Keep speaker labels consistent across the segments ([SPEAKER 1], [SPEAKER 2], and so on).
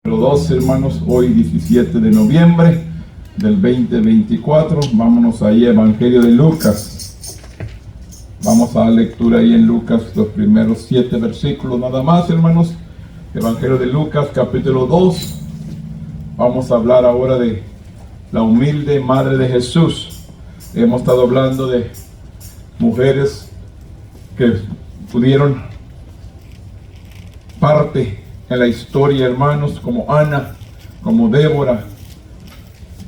[SPEAKER 1] 2, hermanos, hoy 17 de noviembre del 2024. Vámonos ahí, Evangelio de Lucas. Vamos a dar lectura ahí en Lucas, los primeros 7 versículos nada más, hermanos. Evangelio de Lucas, capítulo 2. Vamos a hablar ahora de la humilde madre de Jesús. Hemos estado hablando de mujeres que pudieron parte en la historia, hermanos, como Ana, como Débora,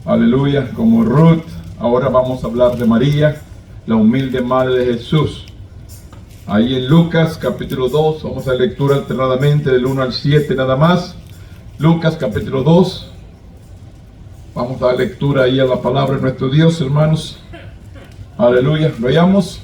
[SPEAKER 1] aleluya, como Ruth. Ahora vamos a hablar de María, la humilde madre de Jesús. Ahí en Lucas capítulo 2, vamos a lectura alternadamente del 1 al 7 nada más. Lucas capítulo 2, vamos a dar lectura ahí a la palabra de nuestro Dios, hermanos. Aleluya, lo hallamos.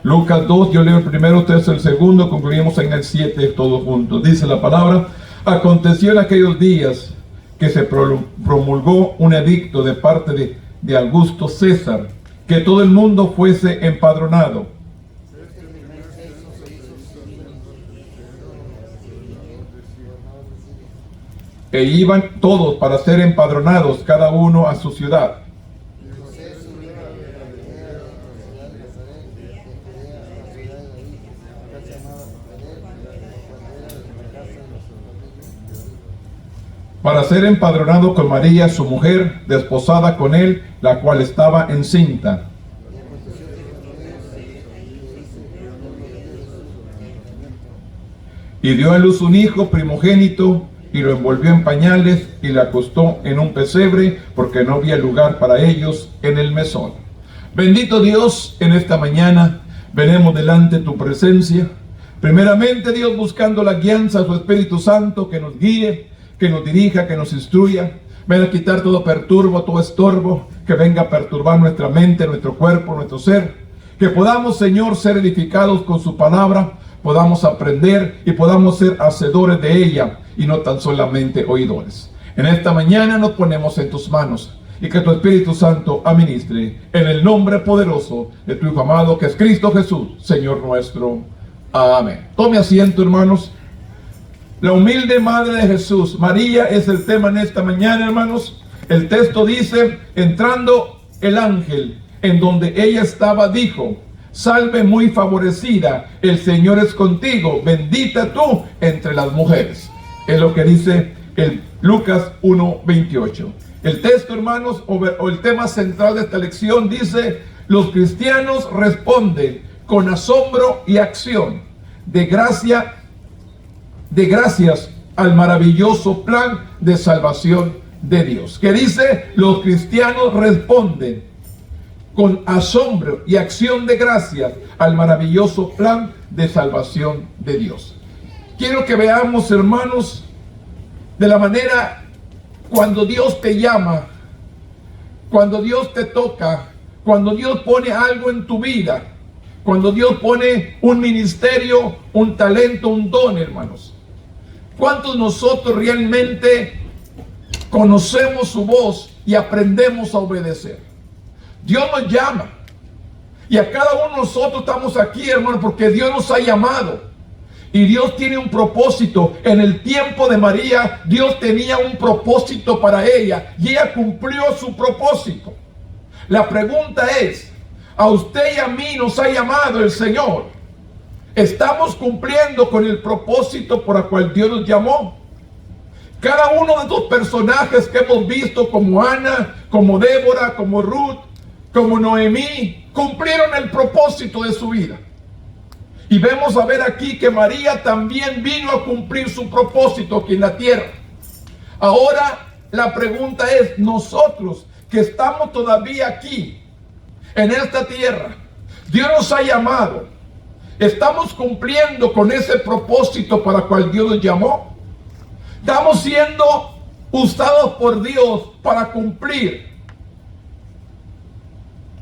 [SPEAKER 1] Lucas 2, yo leo el primero, ustedes el segundo, concluimos en el 7 todos juntos. Dice la palabra: aconteció en aquellos días que se promulgó un edicto de parte de Augusto César, que todo el mundo fuese empadronado. E iban todos para ser empadronados, cada uno a su ciudad. Para ser empadronado con María, su mujer, desposada con él, la cual estaba encinta. Y dio a luz un hijo primogénito, y lo envolvió en pañales, y le acostó en un pesebre, porque no había lugar para ellos en el mesón. Bendito Dios, en esta mañana venimos delante de tu presencia. Primeramente, Dios, buscando la guianza de su Espíritu Santo, que nos guíe, que nos dirija, que nos instruya. Ven a quitar todo perturbo, todo estorbo que venga a perturbar nuestra mente, nuestro cuerpo, nuestro ser. Que podamos, Señor, ser edificados con su palabra, podamos aprender y podamos ser hacedores de ella y no tan solamente oidores. En esta mañana nos ponemos en tus manos y que tu Espíritu Santo administre en el nombre poderoso de tu Hijo amado, que es Cristo Jesús, Señor nuestro. Amén. Tome asiento, hermanos. La humilde madre de Jesús, María, es el tema en esta mañana, hermanos. El texto dice: entrando el ángel en donde ella estaba, dijo: salve muy favorecida, el Señor es contigo, bendita tú entre las mujeres. Es lo que dice el Lucas 1:28. El texto, hermanos, o el tema central de esta lección dice: los cristianos responden con asombro y acción de gracias al maravilloso plan de salvación de Dios. Que dice: los cristianos responden con asombro y acción de gracias al maravilloso plan de salvación de Dios. Quiero que veamos, hermanos, de la manera cuando Dios te llama, cuando Dios te toca, cuando Dios pone algo en tu vida, cuando Dios pone un ministerio, un talento, un don, hermanos. ¿Cuántos nosotros realmente conocemos su voz y aprendemos a obedecer? Dios nos llama. Y a cada uno de nosotros estamos aquí, hermano, porque Dios nos ha llamado. Y Dios tiene un propósito. En el tiempo de María, Dios tenía un propósito para ella. Y ella cumplió su propósito. La pregunta es: a usted y a mí nos ha llamado el Señor. ¿Estamos cumpliendo con el propósito por el cual Dios nos llamó? Cada uno de estos personajes que hemos visto, como Ana, como Débora, como Ruth, como Noemí, cumplieron el propósito de su vida. Y vemos a ver aquí que María también vino a cumplir su propósito aquí en la tierra. Ahora la pregunta es: nosotros que estamos todavía aquí en esta tierra, Dios nos ha llamado, ¿estamos cumpliendo con ese propósito para el cual Dios nos llamó? ¿Estamos siendo usados por Dios para cumplir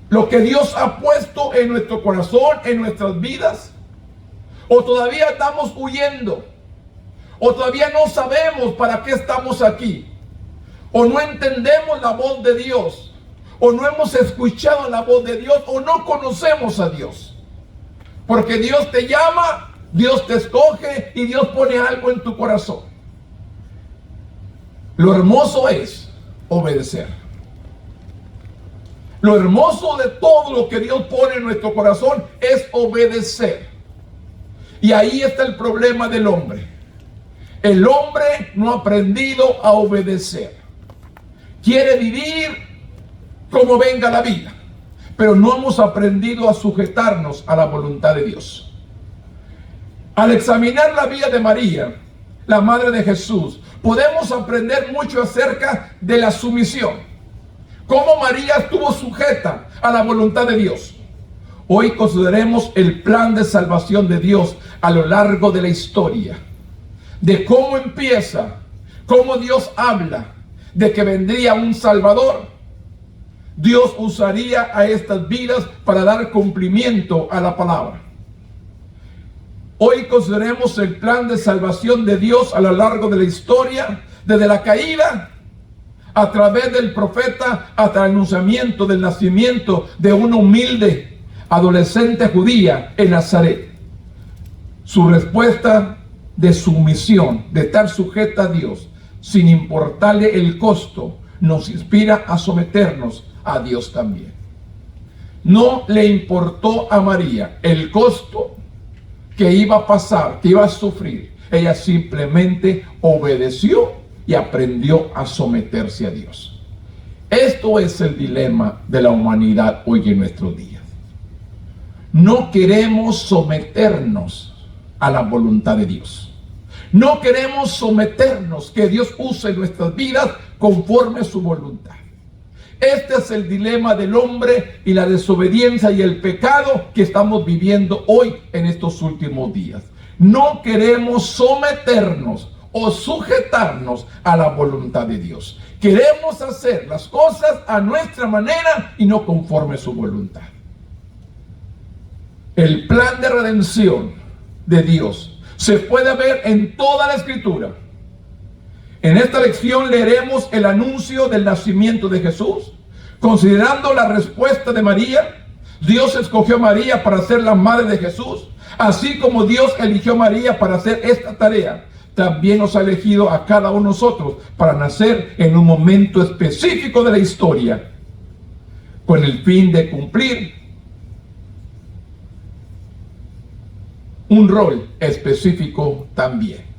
[SPEAKER 1] lo que Dios ha puesto en nuestro corazón, en nuestras vidas? ¿O todavía estamos huyendo? ¿O todavía no sabemos para qué estamos aquí? ¿O no entendemos la voz de Dios? ¿O no hemos escuchado la voz de Dios? ¿O no conocemos a Dios? Porque Dios te llama, Dios te escoge y Dios pone algo en tu corazón. Lo hermoso es obedecer. Lo hermoso de todo lo que Dios pone en nuestro corazón es obedecer. Y ahí está el problema del hombre. El hombre no ha aprendido a obedecer. Quiere vivir como venga la vida, pero no hemos aprendido a sujetarnos a la voluntad de Dios. Al examinar la vida de María, la madre de Jesús, podemos aprender mucho acerca de la sumisión. Cómo María estuvo sujeta a la voluntad de Dios. Hoy consideremos el plan de salvación de Dios a lo largo de la historia. De cómo empieza, cómo Dios habla de que vendría un Salvador. Dios usaría a estas vidas para dar cumplimiento a la palabra. Hoy consideremos el plan de salvación de Dios a lo largo de la historia, desde la caída a través del profeta hasta el anunciamiento del nacimiento de una humilde adolescente judía en Nazaret. Su respuesta de sumisión, de estar sujeta a Dios, sin importarle el costo, nos inspira a someternos a Dios también. No le importó a María el costo que iba a pasar, que iba a sufrir. Ella simplemente obedeció y aprendió a someterse a Dios. Esto es el dilema de la humanidad hoy en nuestros días. No queremos someternos a la voluntad de Dios. No queremos someternos, que Dios use nuestras vidas conforme a su voluntad. Este es el dilema del hombre y la desobediencia y el pecado que estamos viviendo hoy en estos últimos días. No queremos someternos o sujetarnos a la voluntad de Dios. Queremos hacer las cosas a nuestra manera y no conforme a su voluntad. El plan de redención de Dios se puede ver en toda la Escritura. En esta lección leeremos el anuncio del nacimiento de Jesús. Considerando la respuesta de María, Dios escogió a María para ser la madre de Jesús. Así como Dios eligió a María para hacer esta tarea, también nos ha elegido a cada uno de nosotros para nacer en un momento específico de la historia, con el fin de cumplir un rol específico también.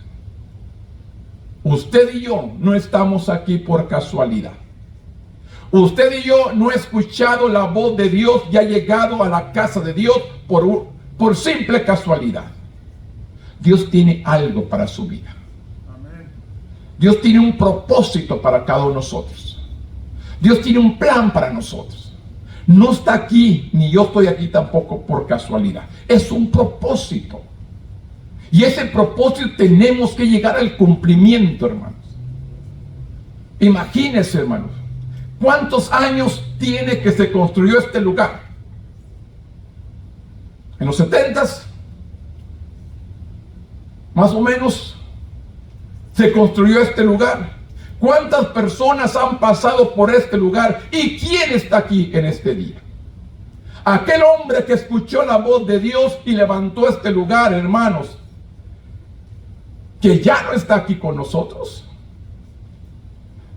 [SPEAKER 1] Usted y yo no estamos aquí por casualidad. Usted y yo no he escuchado la voz de Dios y ha llegado a la casa de Dios por simple casualidad. Dios tiene algo para su vida. Amén. Dios tiene un propósito para cada uno de nosotros. Dios tiene un plan para nosotros. No está aquí, ni yo estoy aquí tampoco por casualidad. Es un propósito. Y ese propósito tenemos que llegar al cumplimiento, hermanos. Imagínense, hermanos, ¿cuántos años tiene que se construyó este lugar? En los 70s, más o menos, se construyó este lugar. ¿Cuántas personas han pasado por este lugar? ¿Y quién está aquí en este día? Aquel hombre que escuchó la voz de Dios y levantó este lugar, hermanos, que ya no está aquí con nosotros.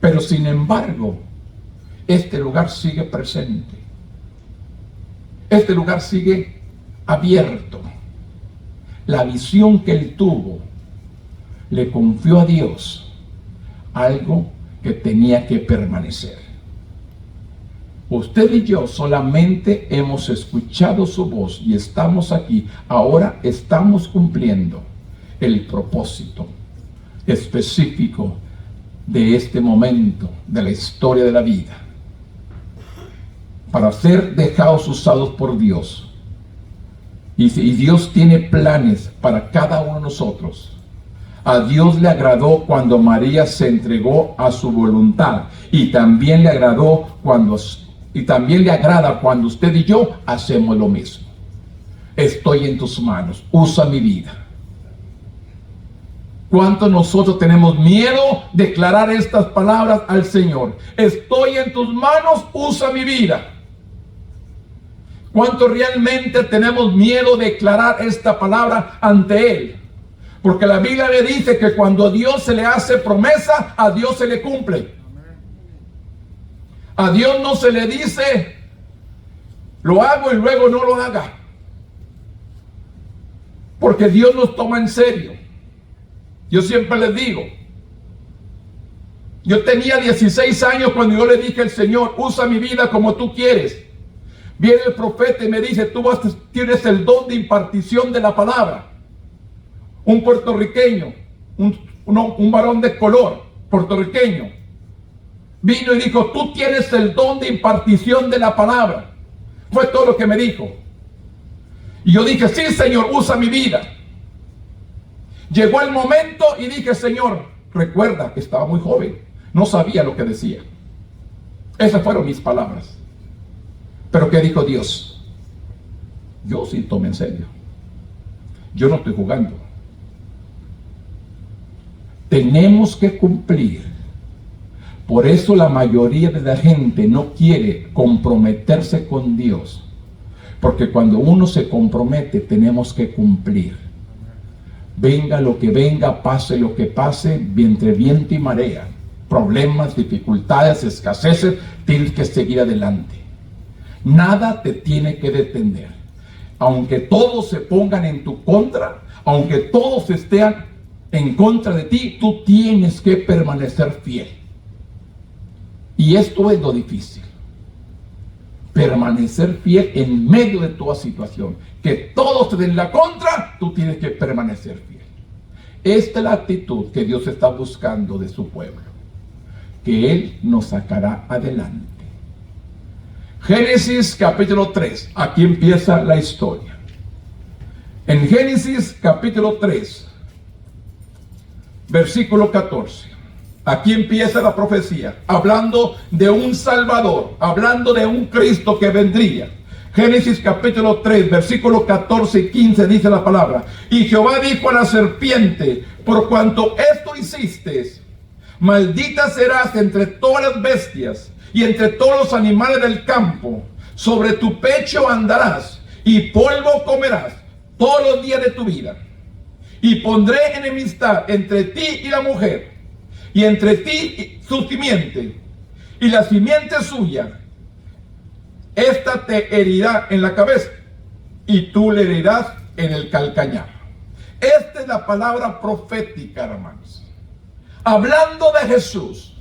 [SPEAKER 1] Pero sin embargo, este lugar sigue presente. Este lugar sigue abierto. La visión que él tuvo le confió a Dios algo que tenía que permanecer. Usted y yo solamente hemos escuchado su voz y estamos aquí. Ahora estamos cumpliendo el propósito específico de este momento de la historia de la vida, para ser dejados usados por Dios. Y Dios tiene planes para cada uno de nosotros. A Dios le agradó cuando María se entregó a su voluntad, y también le agrada cuando usted y yo hacemos lo mismo. Estoy en tus manos, usa mi vida. ¿Cuántos nosotros tenemos miedo de declarar estas palabras al Señor? Estoy en tus manos, usa mi vida. ¿Cuántos realmente tenemos miedo de declarar esta palabra ante Él? Porque la Biblia le dice que cuando a Dios se le hace promesa, a Dios se le cumple. A Dios no se le dice, lo hago y luego no lo haga. Porque Dios nos toma en serio. Yo siempre les digo, yo tenía 16 años cuando yo le dije al Señor, usa mi vida como tú quieres. Viene el profeta y me dice, tienes el don de impartición de la palabra. Un puertorriqueño, un varón de color puertorriqueño, vino y dijo, tú tienes el don de impartición de la palabra. Fue todo lo que me dijo. Y yo dije, sí, Señor, usa mi vida. Llegó el momento y dije, Señor, recuerda que estaba muy joven, no sabía lo que decía. Esas fueron mis palabras. Pero ¿qué dijo Dios? Yo sí tomé en serio. Yo no estoy jugando. Tenemos que cumplir. Por eso la mayoría de la gente no quiere comprometerse con Dios. Porque cuando uno se compromete, tenemos que cumplir. Venga lo que venga, pase lo que pase, entre viento y marea, problemas, dificultades, escaseces, tienes que seguir adelante. Nada te tiene que detener. Aunque todos se pongan en tu contra, aunque todos estén en contra de ti, tú tienes que permanecer fiel. Y esto es lo difícil. Permanecer fiel en medio de toda situación. Que todos te den la contra, tú tienes que permanecer fiel. Esta es la actitud que Dios está buscando de su pueblo. Que Él nos sacará adelante. Génesis capítulo 3. Aquí empieza la historia. En Génesis capítulo 3, versículo 14. Aquí empieza la profecía, hablando de un Salvador, hablando de un Cristo que vendría. Génesis capítulo 3, versículos 14 y 15 dice la palabra. Y Jehová dijo a la serpiente, por cuanto esto hiciste, maldita serás entre todas las bestias y entre todos los animales del campo. Sobre tu pecho andarás y polvo comerás todos los días de tu vida. Y pondré enemistad entre ti y la mujer, y entre ti y su simiente, y la simiente suya. Esta te herirá en la cabeza, y tú le herirás en el calcañar. Esta es la palabra profética, hermanos. Hablando de Jesús,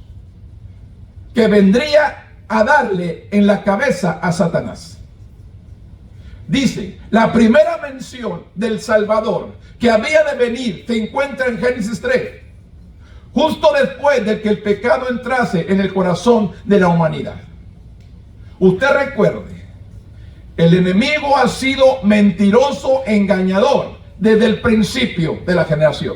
[SPEAKER 1] que vendría a darle en la cabeza a Satanás. Dice, la primera mención del Salvador que había de venir se encuentra en Génesis 3. Justo después de que el pecado entrase en el corazón de la humanidad. Usted recuerde, el enemigo ha sido mentiroso, engañador desde el principio de la generación.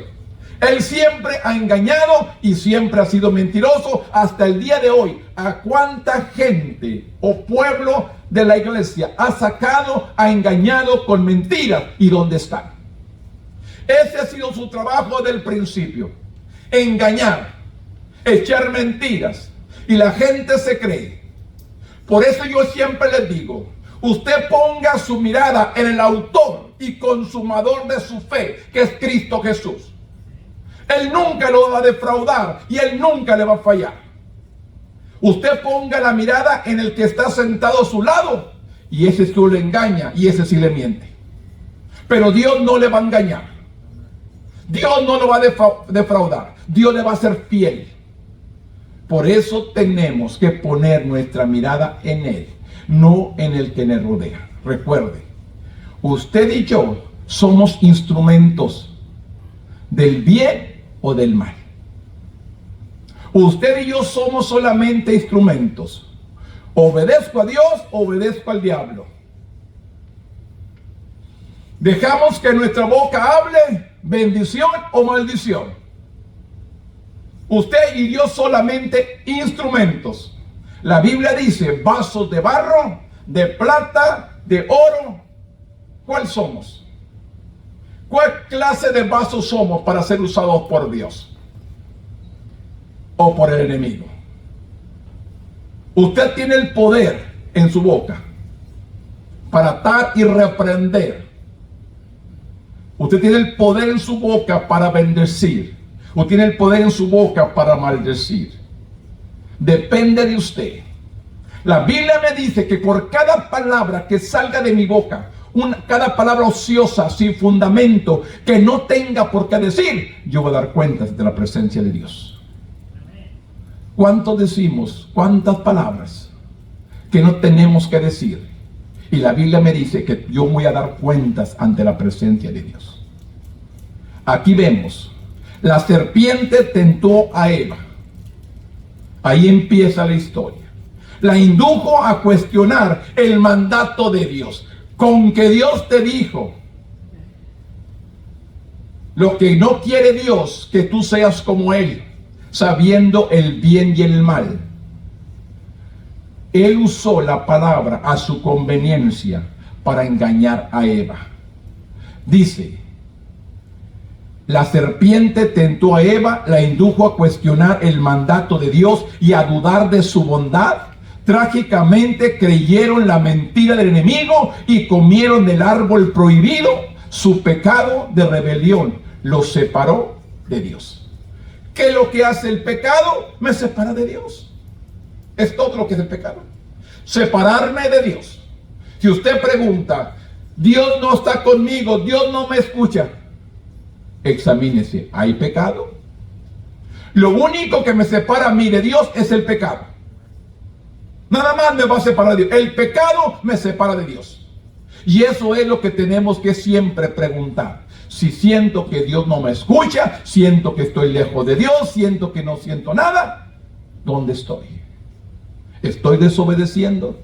[SPEAKER 1] Él siempre ha engañado y siempre ha sido mentiroso hasta el día de hoy. ¿A cuánta gente o pueblo de la iglesia ha sacado, ha engañado con mentiras? ¿Y dónde están? Ese ha sido su trabajo desde el principio. Engañar, echar mentiras, y la gente se cree. Por eso yo siempre les digo, usted ponga su mirada en el autor y consumador de su fe, que es Cristo Jesús. Él nunca lo va a defraudar y Él nunca le va a fallar. Usted ponga la mirada en el que está sentado a su lado, y ese sí le engaña y ese sí le miente. Pero Dios no le va a engañar. Dios no lo va a defraudar. Dios le va a ser fiel. Por eso tenemos que poner nuestra mirada en Él, no en el que nos rodea. Recuerde, usted y yo somos instrumentos del bien o del mal. Usted y yo somos solamente instrumentos. Obedezco a Dios, obedezco al diablo. Dejamos que nuestra boca hable bendición o maldición. Usted y Dios solamente instrumentos. La Biblia dice vasos de barro, de plata, de oro. ¿Cuál somos? ¿Cuál clase de vasos somos para ser usados por Dios o por el enemigo? Usted tiene el poder en su boca para atar y reprender. Usted tiene el poder en su boca para bendecir. O tiene el poder en su boca para maldecir. Depende de usted. La Biblia me dice que por cada palabra que salga de mi boca, cada palabra ociosa, sin fundamento, que no tenga por qué decir, yo voy a dar cuentas de la presencia de Dios. ¿Cuánto decimos? ¿Cuántas palabras que no tenemos que decir? Y la Biblia me dice que yo voy a dar cuentas ante la presencia de Dios. Aquí vemos, la serpiente tentó a Eva. Ahí empieza la historia. La indujo a cuestionar el mandato de Dios. Con que Dios te dijo, lo que no quiere Dios, que tú seas como Él, sabiendo el bien y el mal. Él usó la palabra a su conveniencia para engañar a Eva. Dice, la serpiente tentó a Eva, la indujo a cuestionar el mandato de Dios y a dudar de su bondad. Trágicamente creyeron la mentira del enemigo y comieron del árbol prohibido. Su pecado de rebelión los separó de Dios. ¿Qué es lo que hace el pecado? Me separa de Dios. Es todo lo que es el pecado. Separarme de Dios. Si usted pregunta, Dios no está conmigo, Dios no me escucha, examínese, ¿hay pecado? Lo único que me separa a mí de Dios es el pecado. Nada más me va a separar de Dios. El pecado me separa de Dios. Y eso es lo que tenemos que siempre preguntar. Si siento que Dios no me escucha, siento que estoy lejos de Dios, siento que no siento nada, ¿dónde estoy? ¿Estoy desobedeciendo?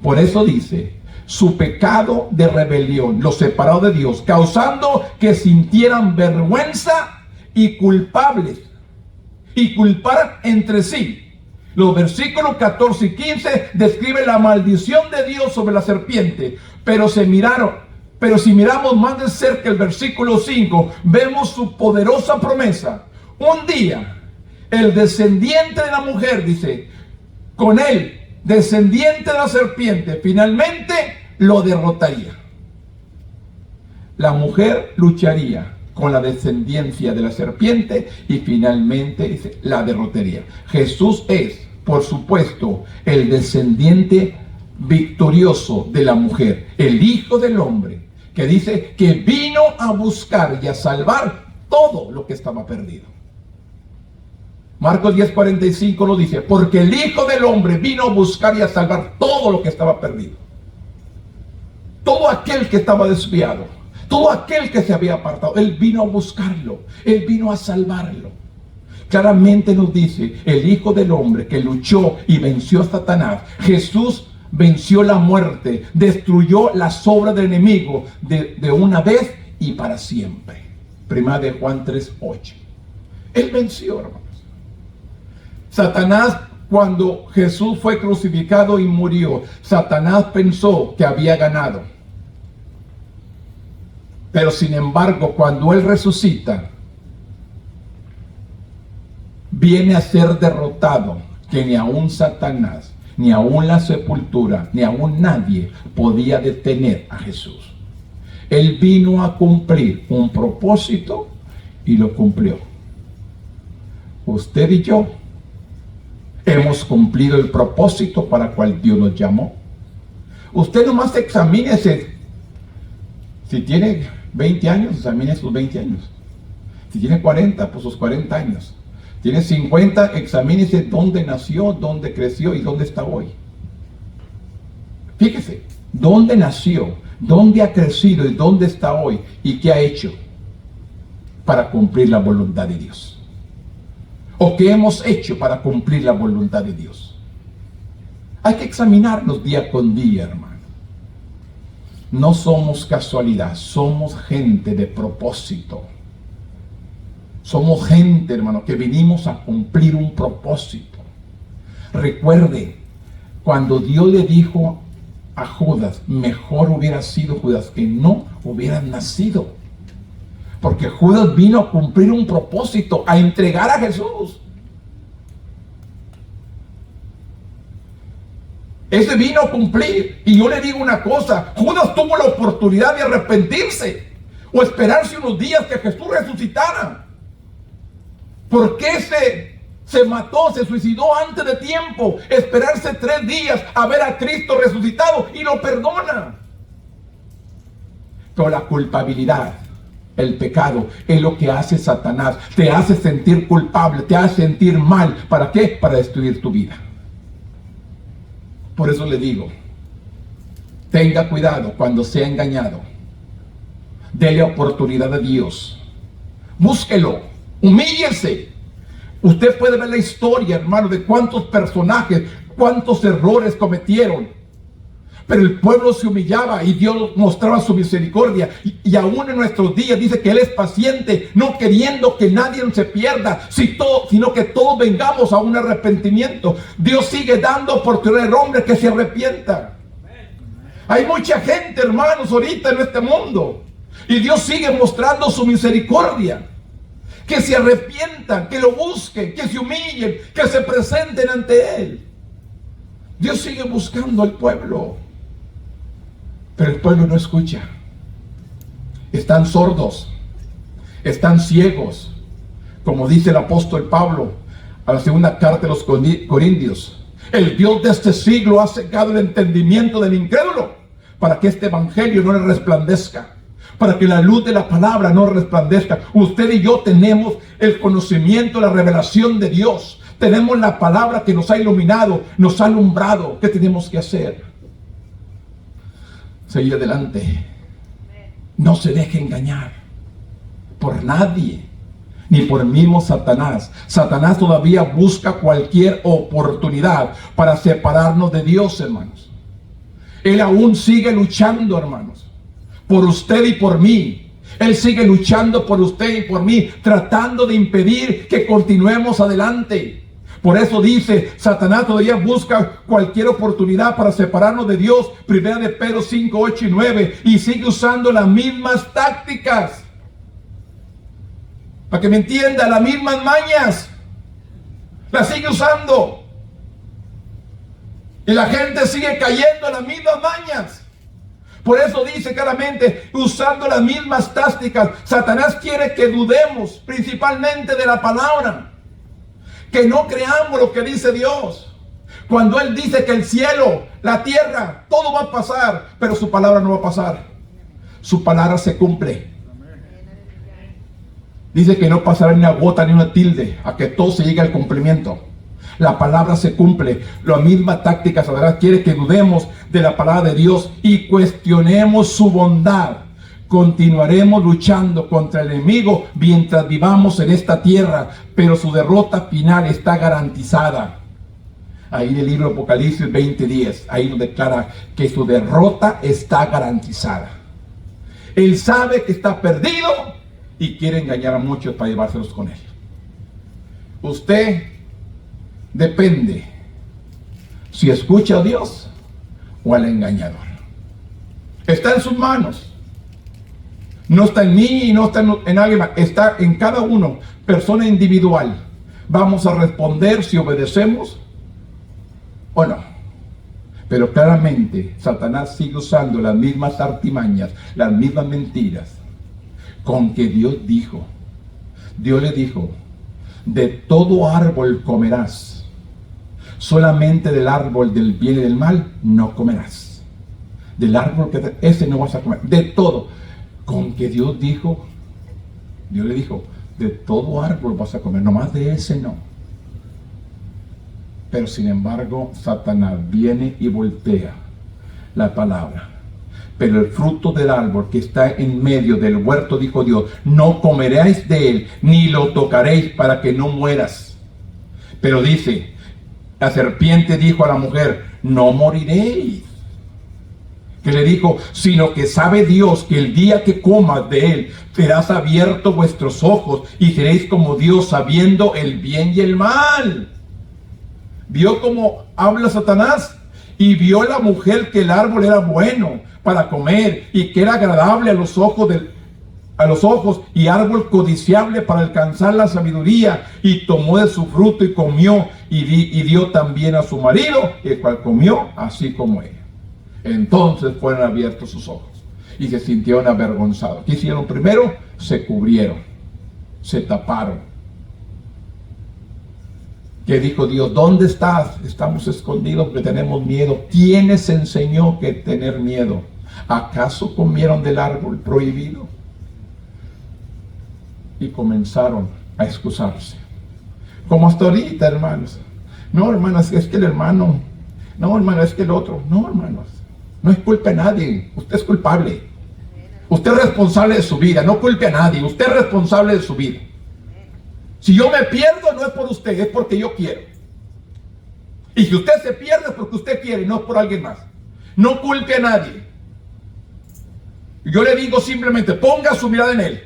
[SPEAKER 1] Por eso dice, su pecado de rebelión los separó de Dios, causando que sintieran vergüenza y culpables, y culparan entre sí. Los versículos 14 y 15 describen la maldición de Dios sobre la serpiente, pero si miramos más de cerca el versículo 5, vemos su poderosa promesa. Un día, el descendiente de la mujer, dice, con él, descendiente de la serpiente, finalmente lo derrotaría. La mujer lucharía con la descendencia de la serpiente y finalmente, dice, la derrotaría. Jesús es, por supuesto, el descendiente victorioso de la mujer, el Hijo del Hombre, que dice que vino a buscar y a salvar todo lo que estaba perdido. Marcos 10:45 lo dice, porque el Hijo del Hombre vino a buscar y a salvar todo lo que estaba perdido. Todo aquel que estaba desviado, todo aquel que se había apartado, Él vino a buscarlo, Él vino a salvarlo. Claramente nos dice el Hijo del Hombre que luchó y venció a Satanás. Jesús venció la muerte, destruyó las obras del enemigo de una vez y para siempre. Primera de Juan 3:8. Él venció, hermanos. Satanás, cuando Jesús fue crucificado y murió, Satanás pensó que había ganado. Pero sin embargo, cuando Él resucita, viene a ser derrotado, que ni aún Satanás, ni aún la sepultura, ni aún nadie podía detener a Jesús. Él vino a cumplir un propósito y lo cumplió. Usted y yo hemos cumplido el propósito para el cual Dios nos llamó. Usted nomás examínese. Si tiene 20 años, examine sus 20 años. Si tiene 40, pues sus 40 años. Tiene 50, examínese dónde nació, dónde creció y dónde está hoy. Fíjese, dónde nació, dónde ha crecido y dónde está hoy y qué ha hecho para cumplir la voluntad de Dios. O qué hemos hecho para cumplir la voluntad de Dios. Hay que examinarnos día con día, hermano. No somos casualidad, somos gente de propósito. Somos gente, hermano, que vinimos a cumplir un propósito. Recuerde, cuando Dios le dijo a Judas, mejor hubiera sido Judas que no hubiera nacido. Porque Judas vino a cumplir un propósito, a entregar a Jesús. Ese vino a cumplir. Y yo le digo una cosa, Judas tuvo la oportunidad de arrepentirse. o esperarse unos días que Jesús resucitara. ¿Por qué se mató, se suicidó antes de tiempo? Esperarse 3 días a ver a Cristo resucitado y lo perdona. Pero la culpabilidad, el pecado, es lo que hace Satanás. Te hace sentir culpable, te hace sentir mal. ¿Para qué? Para destruir tu vida. Por eso le digo, tenga cuidado cuando sea engañado. Dele oportunidad a Dios. Búsquelo, humíllese. Usted puede ver la historia, hermano, de cuántos personajes, cuántos errores cometieron. Pero el pueblo se humillaba y Dios mostraba su misericordia. Y aún en nuestros días dice que Él es paciente, no queriendo que nadie se pierda, sino que todos vengamos a un arrepentimiento. Dios sigue dando oportunidad al hombre que se arrepienta. Hay mucha gente, hermanos, ahorita en este mundo. Y Dios sigue mostrando su misericordia. Que se arrepientan, que lo busquen, que se humillen, que se presenten ante Él. Dios sigue buscando al pueblo. Pero el pueblo no escucha. Están sordos. Están ciegos. Como dice el apóstol Pablo a la segunda carta de los Corintios. El Dios de este siglo ha cegado el entendimiento del incrédulo para que este evangelio no le resplandezca. Para que la luz de la palabra no resplandezca. Usted y yo tenemos el conocimiento, la revelación de Dios. Tenemos la palabra que nos ha iluminado, nos ha alumbrado. ¿Qué tenemos que hacer? Seguir adelante. No se deje engañar por nadie, ni por el mismo Satanás. Satanás todavía busca cualquier oportunidad para separarnos de Dios, hermanos. Él aún sigue luchando, hermanos, por usted y por mí. Él sigue luchando por usted y por mí, tratando de impedir que continuemos adelante. Por eso dice, Satanás todavía busca cualquier oportunidad para separarnos de Dios. Primera de Pedro 5, 8 y 9. Y sigue usando las mismas tácticas. Para que me entienda, las mismas mañas. Las sigue usando. Y la gente sigue cayendo en las mismas mañas. Por eso dice claramente, usando las mismas tácticas. Satanás quiere que dudemos principalmente de la palabra. Que no creamos lo que dice Dios. Cuando Él dice que el cielo, la tierra, todo va a pasar, pero su palabra no va a pasar. Su palabra se cumple. Dice que no pasará ni una gota ni una tilde a que todo se llegue al cumplimiento. La palabra se cumple. La misma táctica Satanás quiere que dudemos de la palabra de Dios y cuestionemos su bondad. Continuaremos luchando contra el enemigo mientras vivamos en esta tierra, pero su derrota final está garantizada. Ahí en el libro de Apocalipsis 20:10, ahí nos declara que su derrota está garantizada. Él sabe que está perdido y quiere engañar a muchos para llevárselos con él. Usted depende si escucha a Dios o al engañador. Está en sus manos. No está en mí y no está en alguien más. Está en cada uno, persona individual. Vamos a responder si obedecemos o no. Pero claramente Satanás sigue usando las mismas artimañas, las mismas mentiras. Con que Dios dijo. Dios le dijo, de todo árbol comerás. Solamente del árbol del bien y del mal no comerás. Del árbol ese no vas a comer. De todo. Con que Dios dijo, Dios le dijo, de todo árbol vas a comer, nomás de ese no. Pero sin embargo, Satanás viene y voltea la palabra. Pero el fruto del árbol que está en medio del huerto, dijo Dios, no comeréis de él, ni lo tocaréis para que no mueras. Pero dice, la serpiente dijo a la mujer, no moriréis. Que le dijo, sino que sabe Dios que el día que comas de él, serás abierto vuestros ojos y seréis como Dios, sabiendo el bien y el mal. ¿Vio cómo habla Satanás? Y vio la mujer que el árbol era bueno para comer y que era agradable a los ojos y árbol codiciable para alcanzar la sabiduría, y tomó de su fruto y comió y dio también a su marido, el cual comió así como ella. Entonces fueron abiertos sus ojos. y se sintieron avergonzados. ¿Qué hicieron primero? Se cubrieron, se taparon. ¿Qué dijo Dios? ¿Dónde estás? Estamos escondidos porque tenemos miedo. ¿Quién les enseñó que tener miedo? ¿Acaso comieron del árbol prohibido? Y comenzaron a excusarse. Como hasta ahorita, hermanos. No, hermanos, es que el hermano. No, hermano, es que el otro. No, hermanos. No es culpa de nadie. Usted es culpable. Usted es responsable de su vida. No culpe a nadie. Usted es responsable de su vida. Si yo me pierdo, no es por usted, es porque yo quiero. Y si usted se pierde, es porque usted quiere, no es por alguien más. No culpe a nadie. Yo le digo simplemente, ponga su mirada en Él.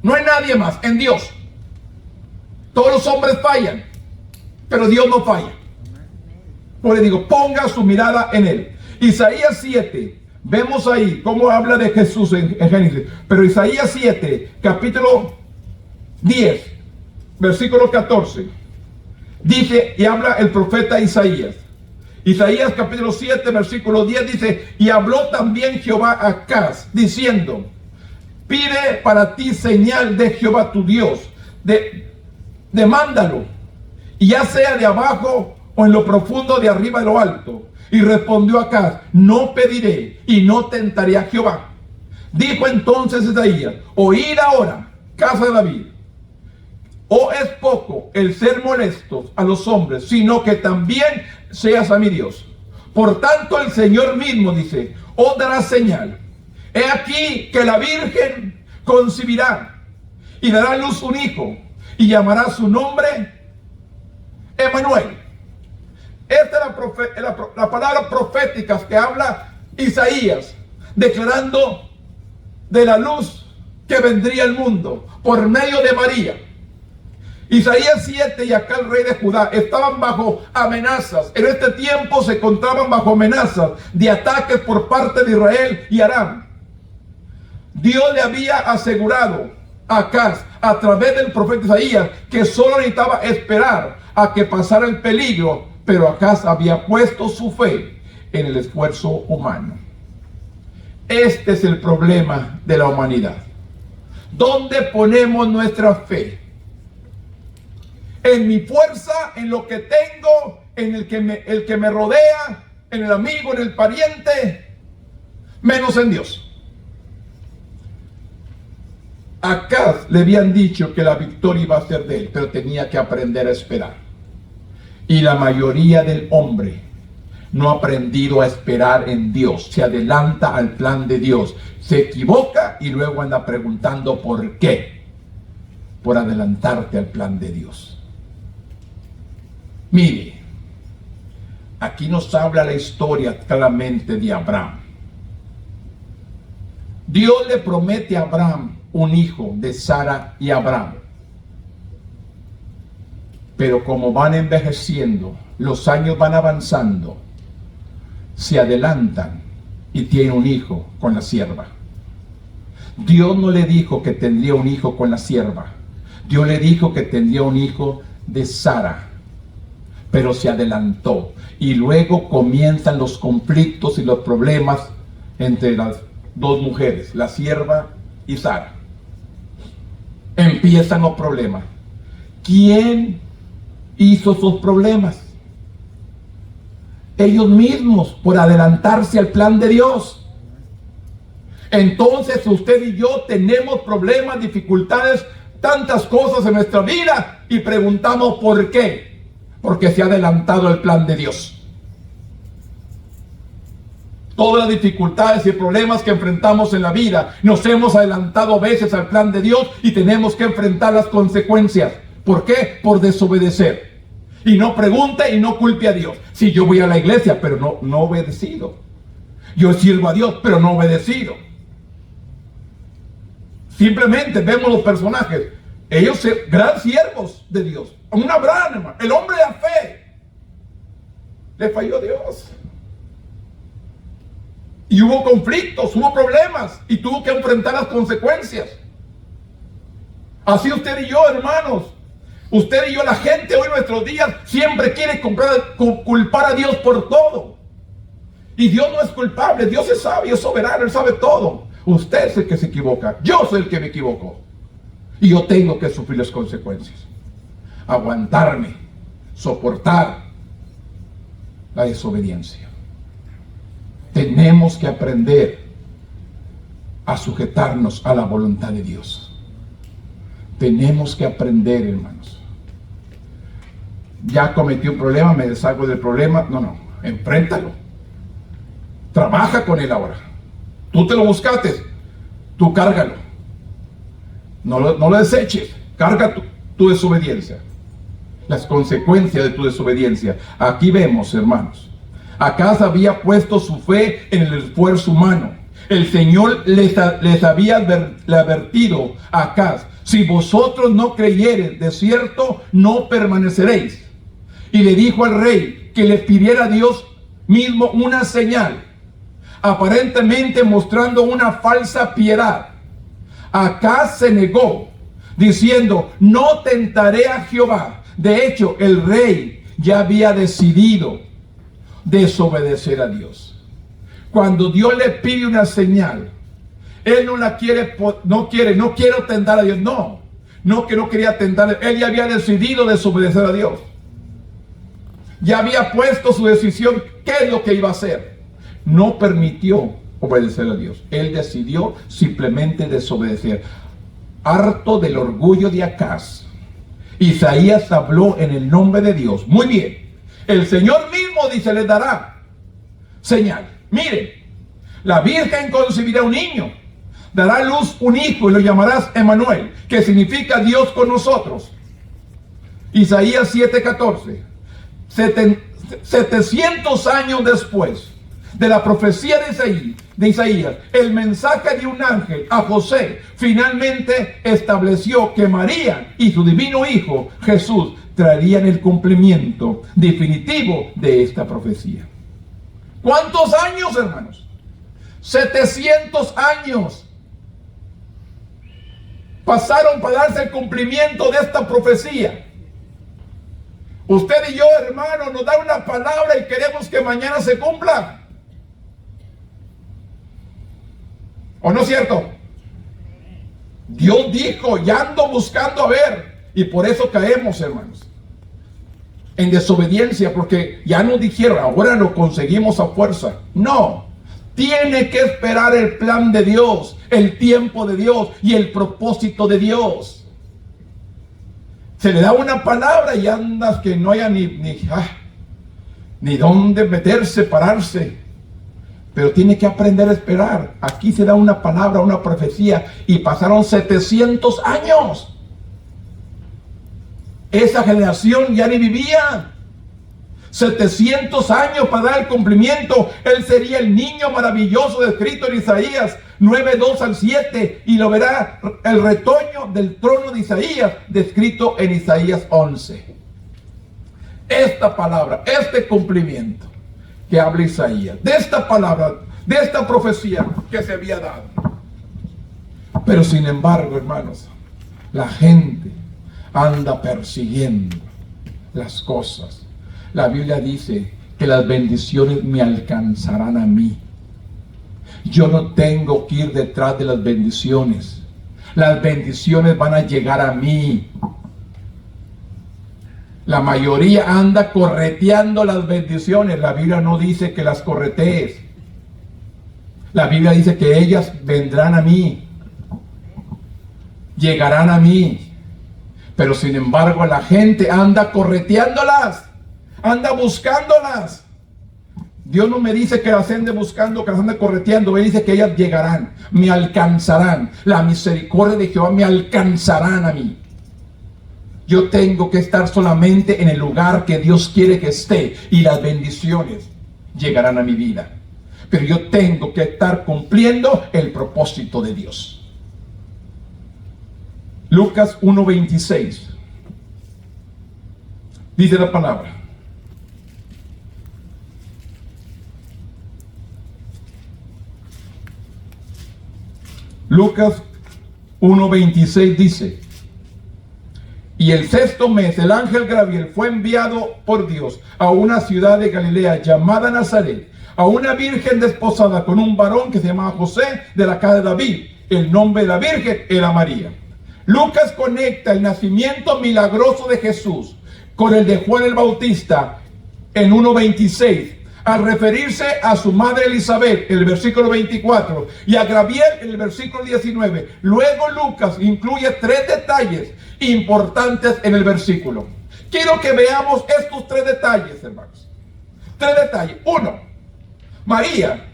[SPEAKER 1] No en nadie más, en Dios. Todos los hombres fallan, pero Dios no falla. Pues le digo, ponga su mirada en Él. Isaías 7, vemos ahí cómo habla de Jesús en Génesis. Pero Isaías 7, capítulo 10, versículo 14, dice, y habla el profeta Isaías. Isaías capítulo 7, versículo 10 dice, y habló también Jehová a Acaz, diciendo, pide para ti señal de Jehová tu Dios, demándalo, y ya sea de abajo o en lo profundo, de arriba de lo alto. Y respondió Acaz, no pediré y no tentaré a Jehová. Dijo entonces Isaías, oíd ahora, casa de David, o es poco el ser molestos a los hombres, sino que también seas a mi Dios. Por tanto el Señor mismo dice, os dará señal. He aquí que la Virgen concebirá y dará a luz un hijo y llamará su nombre Emmanuel. Esta es la palabra profética que habla Isaías, declarando de la luz que vendría al mundo por medio de María. Isaías 7 y Acaz el rey de Judá estaban bajo amenazas. En este tiempo se encontraban bajo amenazas de ataques por parte de Israel y Aram. Dios le había asegurado a Acaz a través del profeta Isaías que solo necesitaba esperar a que pasara el peligro, pero Acaz había puesto su fe en el esfuerzo humano. Este es el problema de la humanidad. ¿Dónde ponemos nuestra fe? En mi fuerza, en lo que tengo, en el que me rodea, en el amigo, en el pariente, menos en Dios. A Acaz le habían dicho que la victoria iba a ser de él, pero tenía que aprender a esperar. Y la mayoría del hombre no ha aprendido a esperar en Dios. Se adelanta al plan de Dios, se equivoca y luego anda preguntando por qué. Por adelantarte al plan de Dios. Mire, aquí nos habla la historia claramente de Abraham. Dios le promete a Abraham un hijo de Sara y Abraham. Pero como van envejeciendo, los años van avanzando, se adelantan y tiene un hijo con la sierva. Dios no le dijo que tendría un hijo con la sierva. Dios le dijo que tendría un hijo de Sara. Pero se adelantó. Y luego comienzan los conflictos y los problemas entre las dos mujeres, la sierva y Sara. Empiezan los problemas. ¿Quién hizo esos problemas? Ellos mismos, por adelantarse al plan de Dios. Entonces usted y yo tenemos problemas, dificultades, tantas cosas en nuestra vida y preguntamos ¿por qué? Porque se ha adelantado el plan de Dios. Todas las dificultades y problemas que enfrentamos en la vida, nos hemos adelantado a veces al plan de Dios y tenemos que enfrentar las consecuencias. ¿Por qué? Por desobedecer. Y no pregunte y no culpe a Dios. Si yo voy a la iglesia, pero no obedecido. Yo sirvo a Dios, pero no obedecido. Simplemente vemos los personajes. Ellos gran siervos de Dios. Un Abraham, hermano, el hombre de la fe. Le falló a Dios. Y hubo conflictos, hubo problemas. Y tuvo que enfrentar las consecuencias. Así usted y yo, hermanos. Usted y yo, la gente hoy en nuestros días, siempre quiere culpar a Dios por todo. Y Dios no es culpable. Dios es sabio, es soberano, Él sabe todo. Usted es el que se equivoca. Yo soy el que me equivoco. Y yo tengo que sufrir las consecuencias. Aguantarme, soportar la desobediencia. Tenemos que aprender a sujetarnos a la voluntad de Dios. Tenemos que aprender, hermanos. Ya cometí un problema, me deshago del problema. No, enfréntalo. Trabaja con él ahora. Tú te lo buscaste, tú cárgalo. No lo deseches. Carga tu desobediencia. Las consecuencias de tu desobediencia. Aquí vemos, hermanos. Acaz había puesto su fe en el esfuerzo humano. El Señor les había advertido a Acaz: si vosotros no creyereis, de cierto no permaneceréis. Y le dijo al rey que le pidiera a Dios mismo una señal, aparentemente mostrando una falsa piedad. Acaz se negó, diciendo: no tentaré a Jehová. De hecho, el rey ya había decidido desobedecer a Dios. Cuando Dios le pide una señal, él no quiere tentar a Dios. No quería tentar. Él ya había decidido desobedecer a Dios. Ya había puesto su decisión, qué es lo que iba a hacer. No permitió obedecer a Dios. Él decidió simplemente desobedecer. Harto del orgullo de Acaz, Isaías habló en el nombre de Dios. Muy bien. El Señor mismo dice: les dará señal. Miren, la Virgen concebirá un niño, dará a luz un hijo y lo llamarás Emmanuel, que significa Dios con nosotros. Isaías 7:14. 700 años después de la profecía de Isaías, el mensaje de un ángel a José finalmente estableció que María y su divino hijo Jesús traerían el cumplimiento definitivo de esta profecía. ¿Cuántos años, hermanos? 700 años pasaron para darse el cumplimiento de esta profecía. Usted y yo, hermano, nos da una palabra y queremos que mañana se cumpla. ¿O no es cierto? Dios dijo: ya ando buscando a ver. Y por eso caemos, hermanos, en desobediencia, porque ya nos dijeron, ahora lo conseguimos a fuerza. No, tiene que esperar el plan de Dios, el tiempo de Dios y el propósito de Dios. Se le da una palabra y andas que no haya ni dónde meterse, pararse. Pero tiene que aprender a esperar. Aquí se da una palabra, una profecía, y pasaron 700 años. Esa generación ya ni vivía. 700 años para dar el cumplimiento. Él sería el niño maravilloso descrito en Isaías 9:2 al 7, y lo verá el retoño del trono de Isaías descrito en Isaías 11. Esta palabra, este cumplimiento que habla Isaías, de esta palabra, de esta profecía que se había dado. Pero sin embargo, hermanos, la gente anda persiguiendo las cosas. La Biblia dice que las bendiciones me alcanzarán a mí. Yo no tengo que ir detrás de las bendiciones. Las bendiciones van a llegar a mí. La mayoría anda correteando las bendiciones. La Biblia no dice que las corretees. La Biblia dice que ellas vendrán a mí, llegarán a mí. Pero sin embargo la gente anda correteándolas, anda buscándolas. Dios no me dice que las ande buscando, que las ande correteando. Él dice que ellas llegarán, me alcanzarán. La misericordia de Jehová me alcanzarán a mí. Yo tengo que estar solamente en el lugar que Dios quiere que esté, y las bendiciones llegarán a mi vida. Pero yo tengo que estar cumpliendo el propósito de Dios. Lucas 1:26 dice la palabra: Lucas 1:26 dice: y el 6º mes el ángel Gabriel fue enviado por Dios a una ciudad de Galilea llamada Nazaret, a una virgen desposada con un varón que se llamaba José, de la casa de David. El nombre de la virgen era María. Lucas conecta el nacimiento milagroso de Jesús con el de Juan el Bautista en 1:26, al referirse a su madre Elizabeth en el versículo 24 y a Gabriel en el versículo 19. Luego Lucas incluye 3 detalles importantes en el versículo. Quiero que veamos estos 3 detalles, hermanos. 3 detalles. 1. María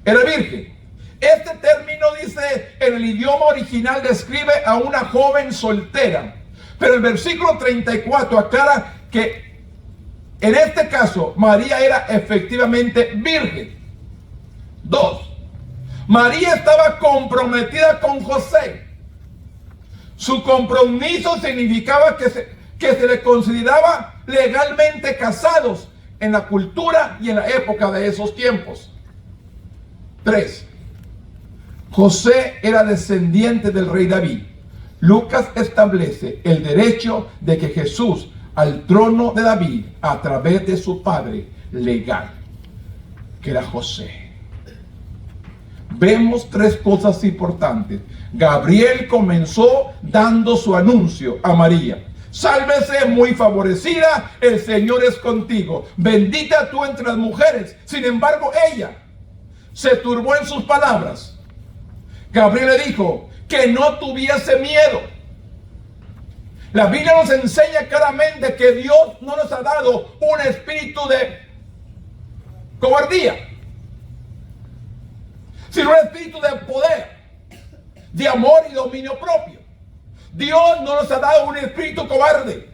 [SPEAKER 1] era virgen. Este término, dice, en el idioma original describe a una joven soltera. Pero el versículo 34 aclara que en este caso María era efectivamente virgen. 2. María estaba comprometida con José. Su compromiso significaba que se le consideraba legalmente casados en la cultura y en la época de esos tiempos. 3. José era descendiente del rey David. Lucas establece el derecho de que Jesús al trono de David a través de su padre legal, que era José. Vemos 3 cosas importantes. Gabriel comenzó dando su anuncio a María. Sálvese, muy favorecida, el Señor es contigo. Bendita tú entre las mujeres. Sin embargo, ella se turbó en sus palabras. Gabriel le dijo que no tuviese miedo. La Biblia nos enseña claramente que Dios no nos ha dado un espíritu de cobardía, sino un espíritu de poder, de amor y dominio propio. Dios no nos ha dado un espíritu cobarde,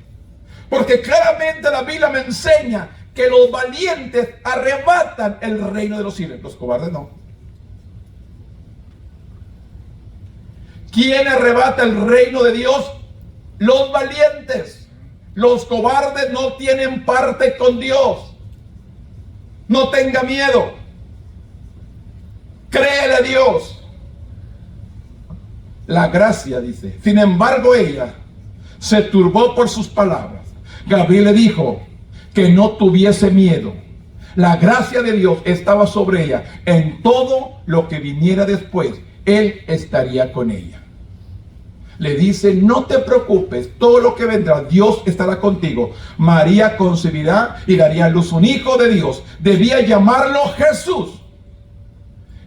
[SPEAKER 1] porque claramente la Biblia me enseña que los valientes arrebatan el reino de los cielos. Los cobardes no. ¿Quién arrebata el reino de Dios? Los valientes. Los cobardes no tienen parte con Dios. No tenga miedo. Créele a Dios. La gracia, dice. Sin embargo, ella se turbó por sus palabras. Gabriel le dijo que no tuviese miedo. La gracia de Dios estaba sobre ella. En todo lo que viniera después, Él estaría con ella. Le dice, no te preocupes, todo lo que vendrá, Dios estará contigo. María concebirá y daría a luz un hijo de Dios. Debía llamarlo Jesús.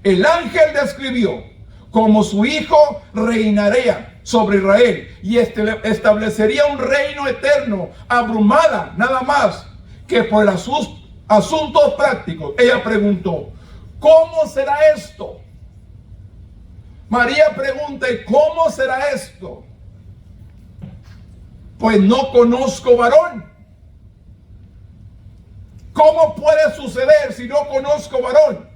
[SPEAKER 1] El ángel describió como su hijo reinaría sobre Israel y establecería un reino eterno, abrumada nada más que por el asuntos prácticos. Ella preguntó, ¿cómo será esto? María pregunta, ¿cómo será esto? Pues no conozco varón. ¿Cómo puede suceder si no conozco varón?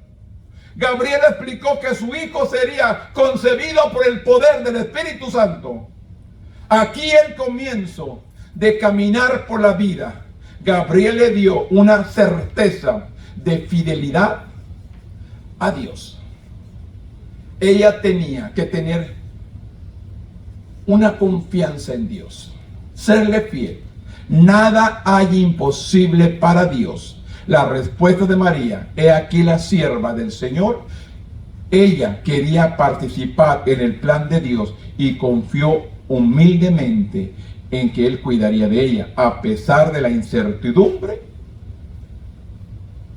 [SPEAKER 1] Gabriel explicó que su hijo sería concebido por el poder del Espíritu Santo. Aquí el comienzo de caminar por la vida. Gabriel le dio una certeza de fidelidad a Dios. Ella tenía que tener una confianza en Dios, serle fiel. Nada hay imposible para Dios. La respuesta de María, he aquí la sierva del Señor. Ella quería participar en el plan de Dios y confió humildemente en que Él cuidaría de ella, a pesar de la incertidumbre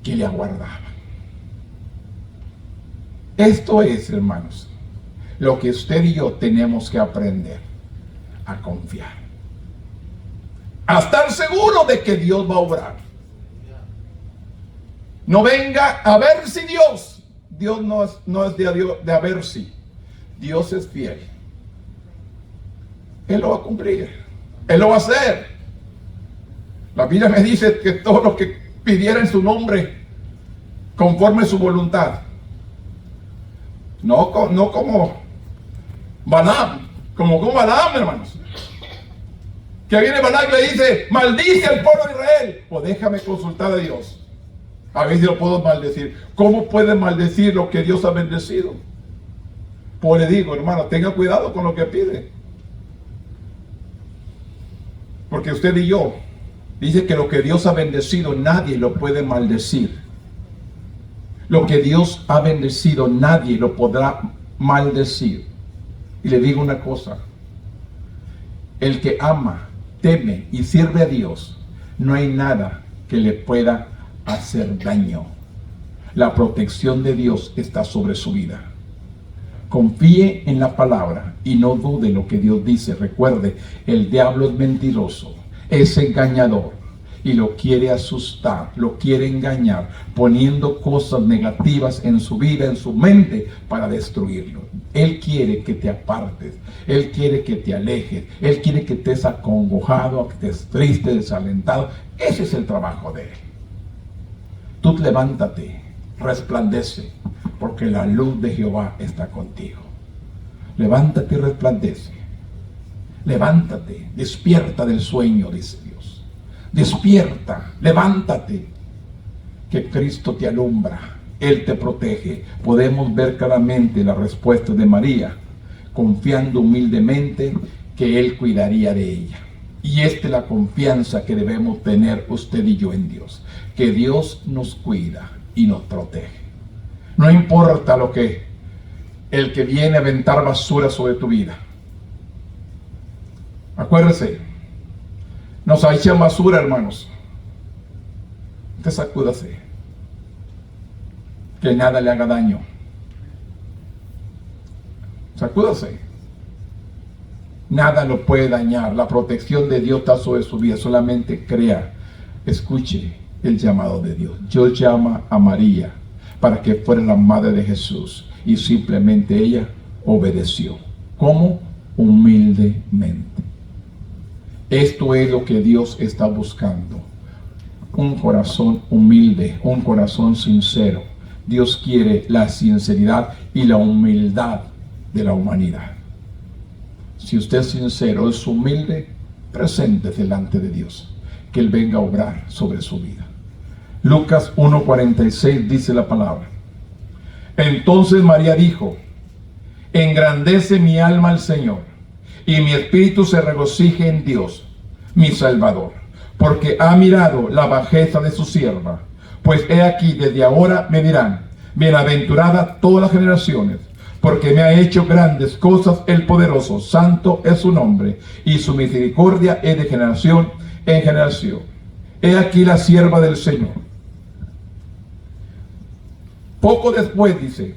[SPEAKER 1] que le aguardaba. Esto es, hermanos, lo que usted y yo tenemos que aprender a confiar, a estar seguro de que Dios va a obrar. No venga a ver si Dios no es de a ver si. Dios es fiel. Él lo va a cumplir. Él lo va a hacer. La Biblia me dice que todo lo que pidiera en su nombre, conforme a su voluntad. No como Balaam, como Balaam, hermanos. Que viene Balaam y le dice, maldice al pueblo de Israel. Pues déjame consultar a Dios. A ver si lo puedo maldecir. ¿Cómo puede maldecir lo que Dios ha bendecido? Pues le digo, hermano, tenga cuidado con lo que pide. Porque usted y yo, dice que lo que Dios ha bendecido, nadie lo puede maldecir. Lo que Dios ha bendecido, nadie lo podrá maldecir. Y le digo una cosa: el que ama, teme y sirve a Dios, no hay nada que le pueda hacer daño. La protección de Dios está sobre su vida. Confíe en la palabra y no dude lo que Dios dice. Recuerde, el diablo es mentiroso, es engañador y lo quiere asustar, lo quiere engañar, poniendo cosas negativas en su vida, en su mente, para destruirlo. Él quiere que te apartes, Él quiere que te alejes, Él quiere que estés acongojado, que estés triste, desalentado. Ese es el trabajo de Él. Tú levántate, resplandece, porque la luz de Jehová está contigo. Levántate y resplandece. Levántate, despierta del sueño, dice Dios. Despierta, levántate, que Cristo te alumbra, Él te protege. Podemos ver claramente la respuesta de María, confiando humildemente que Él cuidaría de ella. Y esta es la confianza que debemos tener usted y yo en Dios, que Dios nos cuida y nos protege. No importa lo que el que viene a aventar basura sobre tu vida. Acuérdese, nos echan basura, hermanos. Usted sacúdase, que nada le haga daño. Sacúdase. Nada lo puede dañar. La protección de Dios está sobre su vida. Solamente crea, escuche el llamado de Dios. Dios llama a María para que fuera la madre de Jesús, y simplemente ella obedeció. ¿Cómo? Humildemente. Esto es lo que Dios está buscando: un corazón humilde, un corazón sincero. Dios quiere la sinceridad y la humildad de la humanidad. Si usted es sincero, es humilde, preséntese delante de Dios, que Él venga a obrar sobre su vida. Lucas 1:46 dice la palabra: entonces María dijo: engrandece mi alma al Señor, y mi espíritu se regocija en Dios, mi Salvador, porque ha mirado la bajeza de su sierva. Pues he aquí, desde ahora me dirán, bienaventurada todas las generaciones, porque me ha hecho grandes cosas el poderoso. Santo es su nombre, y su misericordia es de generación en generación. He aquí la sierva del Señor. Poco después, dice,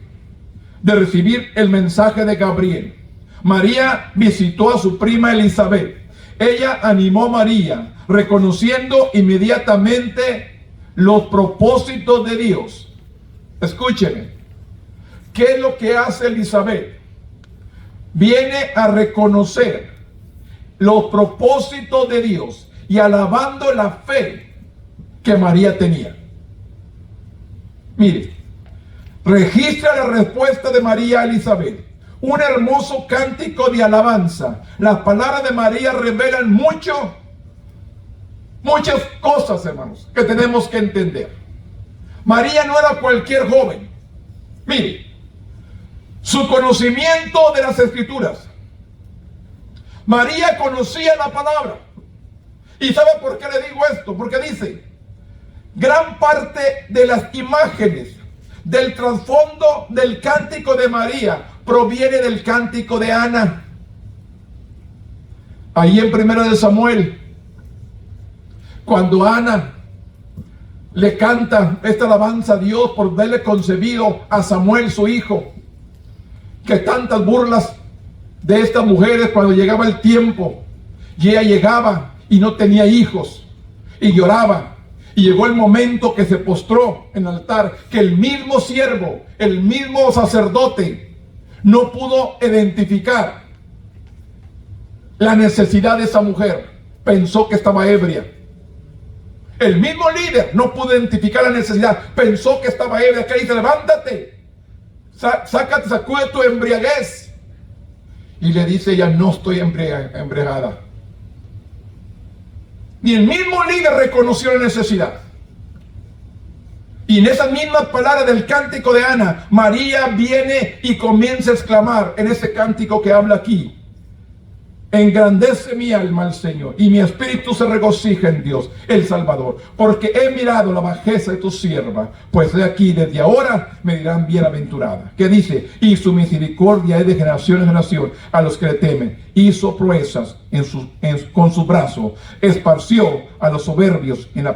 [SPEAKER 1] de recibir el mensaje de Gabriel, María visitó a su prima Elizabeth. Ella animó a María, reconociendo inmediatamente los propósitos de Dios. Escúcheme, ¿qué es lo que hace Elizabeth? Viene a reconocer los propósitos de Dios y alabando la fe que María tenía. Mire, registra la respuesta de María a Elizabeth. Un hermoso cántico de alabanza. Las palabras de María revelan muchas cosas, hermanos, que tenemos que entender. María no era cualquier joven. Mire, su conocimiento de las Escrituras. María conocía la palabra. ¿Y sabe por qué le digo esto? Porque dice, gran parte de las imágenes del trasfondo del cántico de María proviene del cántico de Ana. Ahí en 1 de Samuel, cuando Ana le canta esta alabanza a Dios por haberle concebido a Samuel, su hijo, que tantas burlas de estas mujeres cuando llegaba el tiempo, y ella llegaba y no tenía hijos, y lloraba. Y llegó el momento que se postró en el altar, que el mismo siervo, el mismo sacerdote, no pudo identificar la necesidad de esa mujer. Pensó que estaba ebria. El mismo líder no pudo identificar la necesidad. Pensó que estaba ebria. Que dice, levántate, sácate, sacude tu embriaguez. Y le dice ella, no estoy embriagada. Ni el mismo líder reconoció la necesidad. Y en esas mismas palabras del cántico de Ana, María viene y comienza a exclamar en ese cántico que habla aquí: Engrandece mi alma al Señor, y mi espíritu se regocija en Dios, el Salvador, porque he mirado la bajeza de tu sierva, pues de aquí, desde ahora, me dirán bienaventurada. ¿Qué dice? Y su misericordia es de generación en generación a los que le temen. Hizo proezas con su brazo, esparció a los soberbios en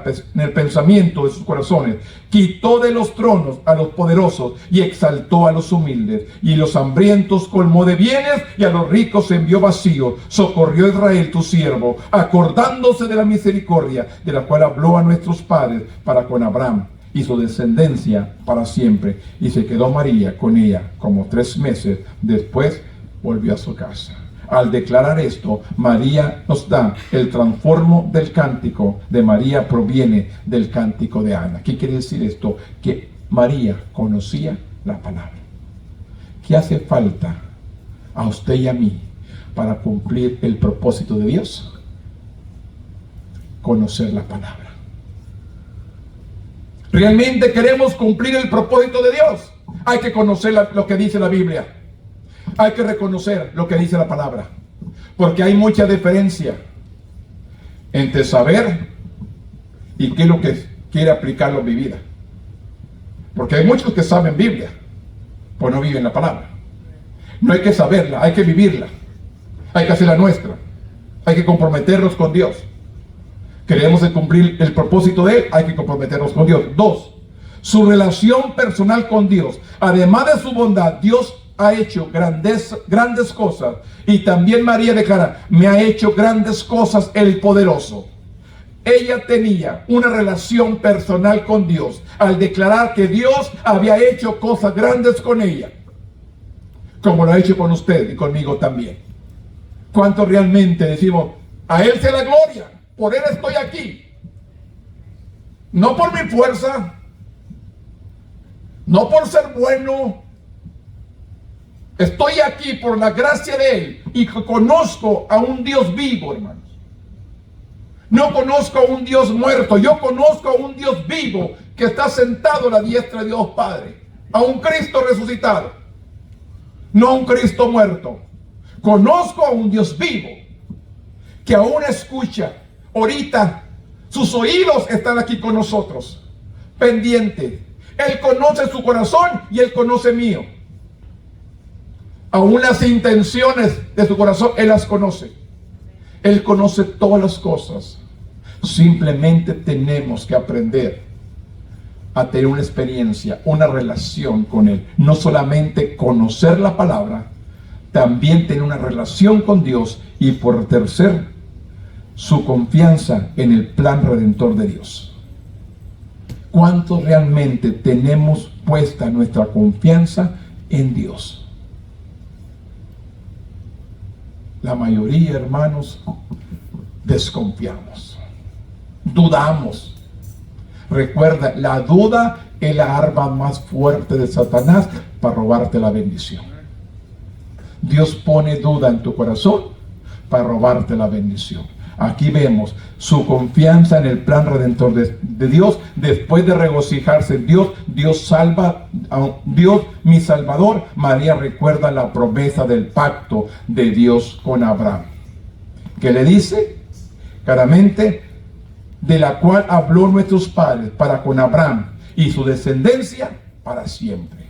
[SPEAKER 1] el pensamiento de sus corazones, quitó de los tronos a los poderosos y exaltó a los humildes, y los hambrientos colmó de bienes y a los ricos envió vacíos. Socorrió a Israel tu siervo, acordándose de la misericordia de la cual habló a nuestros padres para con Abraham y su descendencia para siempre. Y se quedó María con ella como 3 meses, después volvió a su casa. Al declarar esto, María nos da el transformo del cántico de María, proviene del cántico de Ana. ¿Qué quiere decir esto? Que María conocía la palabra. ¿Qué hace falta a usted y a mí para cumplir el propósito de Dios? Conocer la palabra. ¿Realmente queremos cumplir el propósito de Dios? Hay que conocer lo que dice la Biblia. Hay que reconocer lo que dice la palabra, porque hay mucha diferencia entre saber y qué es lo que quiere aplicarlo en mi vida. Porque hay muchos que saben Biblia, pues no viven la palabra. No hay que saberla, hay que vivirla. Hay que hacerla nuestra. Hay que comprometernos con Dios. Queremos cumplir el propósito de Él, hay que comprometernos con Dios. 2, su relación personal con Dios. Además de su bondad, Dios ha hecho grandes cosas. Y también María declara, me ha hecho grandes cosas el poderoso. Ella tenía una relación personal con Dios al declarar que Dios había hecho cosas grandes con ella, como lo ha hecho con usted y conmigo también. ¿Cuánto realmente decimos, a Él sea la gloria, por Él estoy aquí? No por mi fuerza, no por ser bueno. Estoy aquí por la gracia de Él y conozco a un Dios vivo, hermanos. No conozco a un Dios muerto, yo conozco a un Dios vivo que está sentado a la diestra de Dios Padre, a un Cristo resucitado, no a un Cristo muerto. Conozco a un Dios vivo que aún escucha. Ahorita sus oídos están aquí con nosotros, pendiente. Él conoce su corazón y Él conoce mío. Aún las intenciones de su corazón, Él las conoce. Él conoce todas las cosas. Simplemente tenemos que aprender a tener una experiencia, una relación con Él. No solamente conocer la palabra, también tener una relación con Dios. Y por tercer, su confianza en el plan redentor de Dios. ¿Cuánto realmente tenemos puesta nuestra confianza en Dios? La mayoría, hermanos, desconfiamos, dudamos. Recuerda, la duda es la arma más fuerte de Satanás para robarte la bendición. Dios pone duda en tu corazón para robarte la bendición. Aquí vemos su confianza en el plan redentor de Dios. Después de regocijarse en Dios, Dios salva, Dios mi Salvador. María recuerda la promesa del pacto de Dios con Abraham, que le dice claramente, de la cual habló nuestros padres para con Abraham y su descendencia para siempre.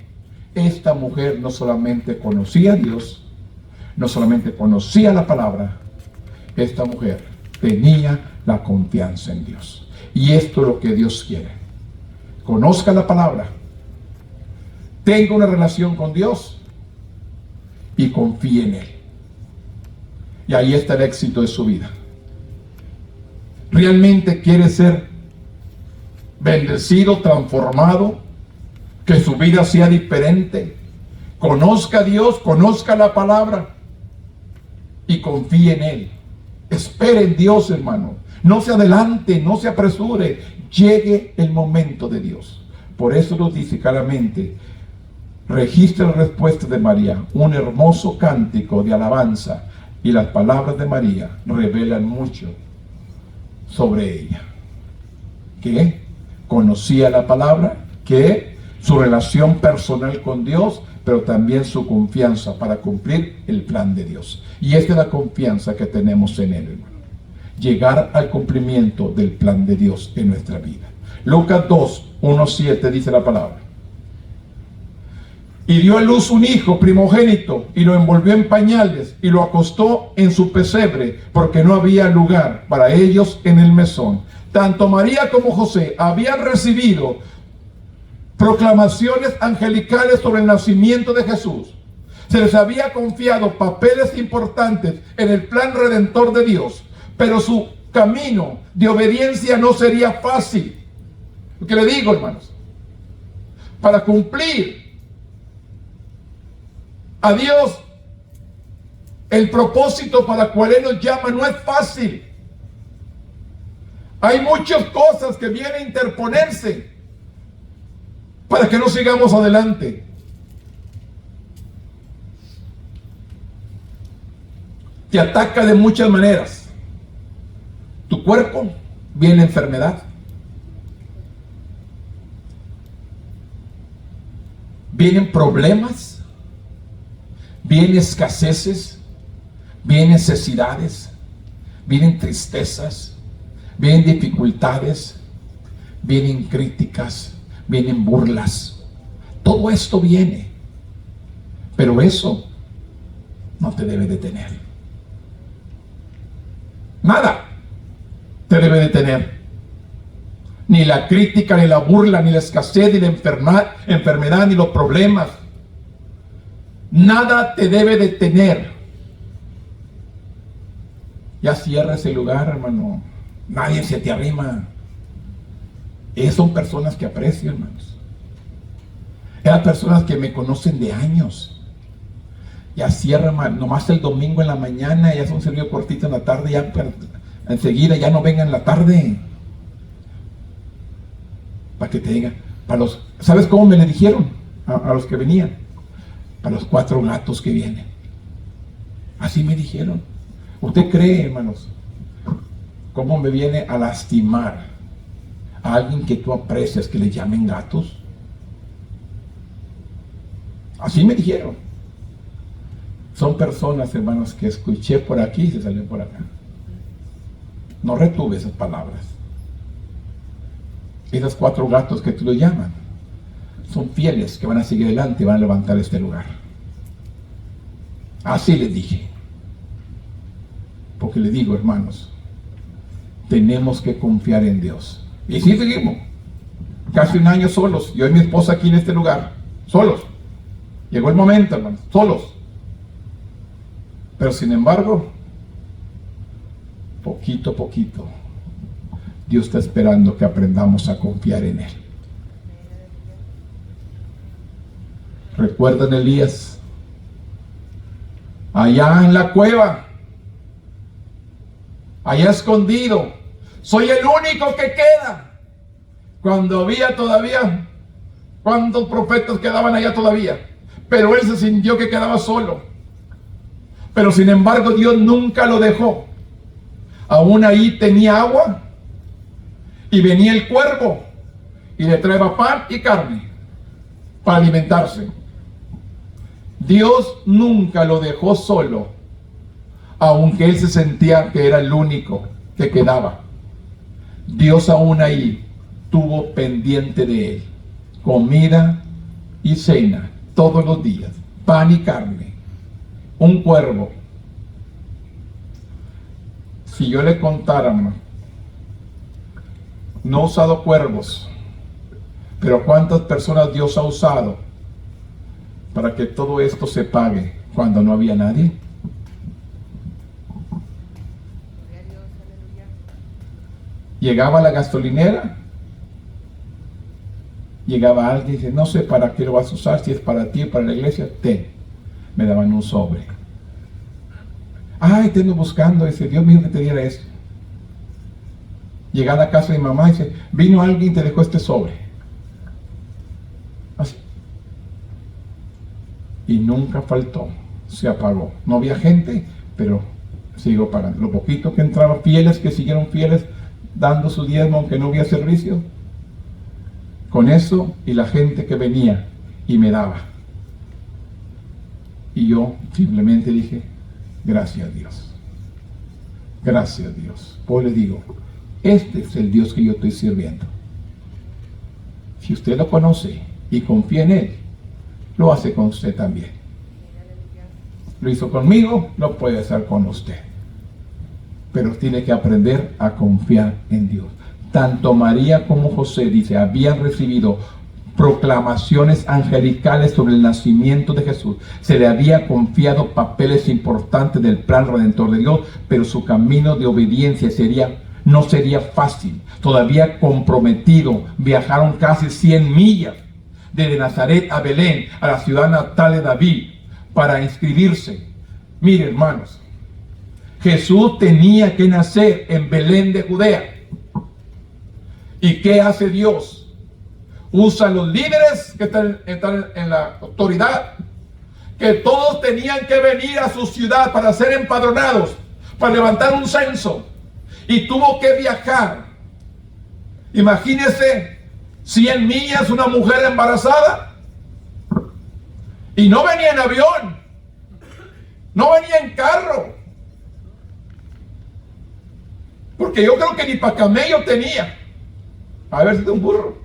[SPEAKER 1] Esta mujer no solamente conocía a Dios, no solamente conocía la palabra, esta mujer tenía la confianza en Dios. Y esto es lo que Dios quiere. Conozca la palabra, tenga una relación con Dios y confíe en Él. Y ahí está el éxito de su vida. ¿Realmente quiere ser bendecido, transformado? Que su vida sea diferente. Conozca a Dios, conozca la palabra y confíe en Él. Espere en Dios, hermano. No se adelante, no se apresure. Llegue el momento de Dios. Por eso nos dice claramente, registra la respuesta de María, un hermoso cántico de alabanza, y las palabras de María revelan mucho sobre ella. Que conocía la palabra, que su relación personal con Dios pero también su confianza para cumplir el plan de Dios. Y esta es la confianza que tenemos en Él, hermano. Llegar al cumplimiento del plan de Dios en nuestra vida. Lucas 2, 1-7 dice la palabra. Y dio a luz un hijo primogénito, y lo envolvió en pañales, y lo acostó en su pesebre, porque no había lugar para ellos en el mesón. Tanto María como José habían recibido proclamaciones angelicales sobre el nacimiento de Jesús. Se les había confiado papeles importantes en el plan redentor de Dios, pero su camino de obediencia no sería fácil. Lo que le digo, hermanos, para cumplir a Dios el propósito para el cual Él nos llama no es fácil. Hay muchas cosas que vienen a interponerse para que no sigamos adelante. Te ataca de muchas maneras. Tu cuerpo, viene enfermedad, vienen problemas, vienen escaseces, vienen necesidades, vienen tristezas, vienen dificultades, vienen críticas, vienen burlas. Todo esto viene, pero eso no te debe detener. Nada te debe detener. Ni la crítica, ni la burla, ni la escasez, ni la enfermedad, ni los problemas. Nada te debe detener. Ya cierra ese lugar, hermano. Nadie se te arrima. Esas son personas que aprecio, hermanos. Esas personas que me conocen de años. Ya cierra, hermano. Nomás el domingo en la mañana, ya son servido cortito en la tarde, ya enseguida ya no vengan en la tarde. Para que te digan, ¿sabes cómo me le dijeron a los que venían? Para los 4 gatos que vienen. Así me dijeron. ¿Usted cree, hermanos, cómo me viene a lastimar a alguien que tú aprecias que le llamen gatos? Así me dijeron. Son personas, hermanos, que escuché por aquí y se salió por acá. No retuve esas palabras. Esos 4 gatos que tú lo llaman son fieles, que van a seguir adelante y van a levantar este lugar. Así les dije. Porque le digo, hermanos, tenemos que confiar en Dios. Y sí seguimos. Casi 1 año solos. Yo y mi esposa aquí en este lugar. Solos. Llegó el momento, hermanos. Solos. Pero sin embargo, poquito a poquito, Dios está esperando que aprendamos a confiar en Él. ¿Recuerdan Elías? Allá en la cueva, allá escondido, soy el único que queda. Cuando había todavía, ¿cuántos profetas quedaban allá todavía? Pero él se sintió que quedaba solo. Pero sin embargo Dios nunca lo dejó. Aún ahí tenía agua. Y venía el cuervo y le traía pan y carne para alimentarse. Dios nunca lo dejó solo, aunque él se sentía que era el único que quedaba. Dios aún ahí tuvo pendiente de él comida y cena todos los días, pan y carne, un cuervo. Si yo le contara, no he usado cuervos, pero cuántas personas Dios ha usado para que todo esto se pague cuando no había nadie. Llegaba a la gasolinera, llegaba alguien y dice, no sé para qué lo vas a usar, si es para ti o para la iglesia, ten. Me daban un sobre. Ay, te ando buscando, dice, Dios mío que te diera esto. Llegué a la casa de mi mamá y dice, vino alguien y te dejó este sobre. Así. Y nunca faltó, se apagó. No había gente, pero sigo pagando. Lo poquito que entraba, fieles que siguieron fieles, dando su diezmo aunque no había servicio. Con eso y la gente que venía y me daba. Y yo simplemente dije, gracias Dios. Gracias Dios. Pues le digo, este es el Dios que yo estoy sirviendo. Si usted lo conoce y confía en Él, lo hace con usted también. Lo hizo conmigo, lo puede hacer con usted. Pero tiene que aprender a confiar en Dios. Tanto María como José, dice, habían recibido proclamaciones angelicales sobre el nacimiento de Jesús. Se le había confiado papeles importantes del plan redentor de Dios, pero su camino de obediencia no sería fácil. Todavía comprometido, viajaron casi 100 millas desde Nazaret a Belén, a la ciudad natal de David, para inscribirse. Mire, hermanos, Jesús tenía que nacer en Belén de Judea. ¿Y qué hace Dios? Usa a los líderes que están en la autoridad, que todos tenían que venir a su ciudad para ser empadronados, para levantar un censo, y tuvo que viajar. Imagínese 100 millas una mujer embarazada, y no venía en avión, no venía en carro, porque yo creo que ni para camello tenía. A ver si de un burro.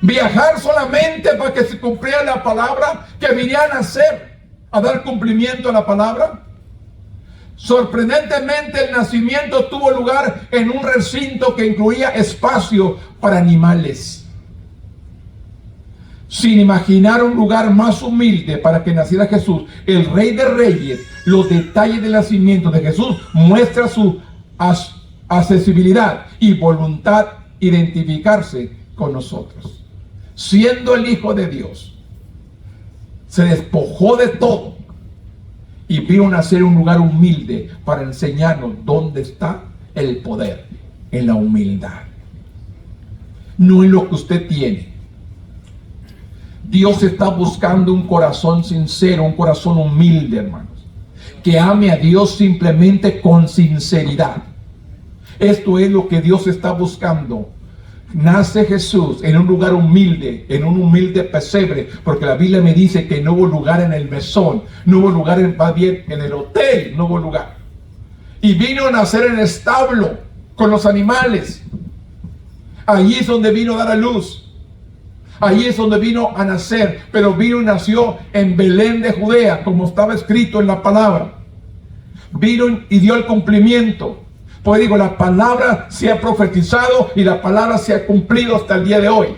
[SPEAKER 1] Viajar solamente para que se cumpliera la palabra que venían a hacer, a dar cumplimiento a la palabra. Sorprendentemente, el nacimiento tuvo lugar en un recinto que incluía espacio para animales. Sin imaginar un lugar más humilde para que naciera Jesús, el Rey de Reyes, los detalles del nacimiento de Jesús muestra su accesibilidad y voluntad identificarse con nosotros. Siendo el Hijo de Dios, se despojó de todo y vino a nacer un lugar humilde para enseñarnos dónde está el poder, en la humildad, no en lo que usted tiene. Dios está buscando un corazón sincero, un corazón humilde, hermanos, que ame a Dios simplemente con sinceridad. Esto es lo que Dios está buscando. Nace Jesús en un lugar humilde, en un humilde pesebre, porque la Biblia me dice que no hubo lugar en el mesón, no hubo lugar en el hotel, no hubo lugar. Y vino a nacer en el establo con los animales. Allí es donde vino a dar a luz. Allí es donde vino a nacer, pero vino y nació en Belén de Judea, como estaba escrito en la palabra. Vino y dio el cumplimiento. Pues digo, la palabra se ha profetizado y la palabra se ha cumplido hasta el día de hoy.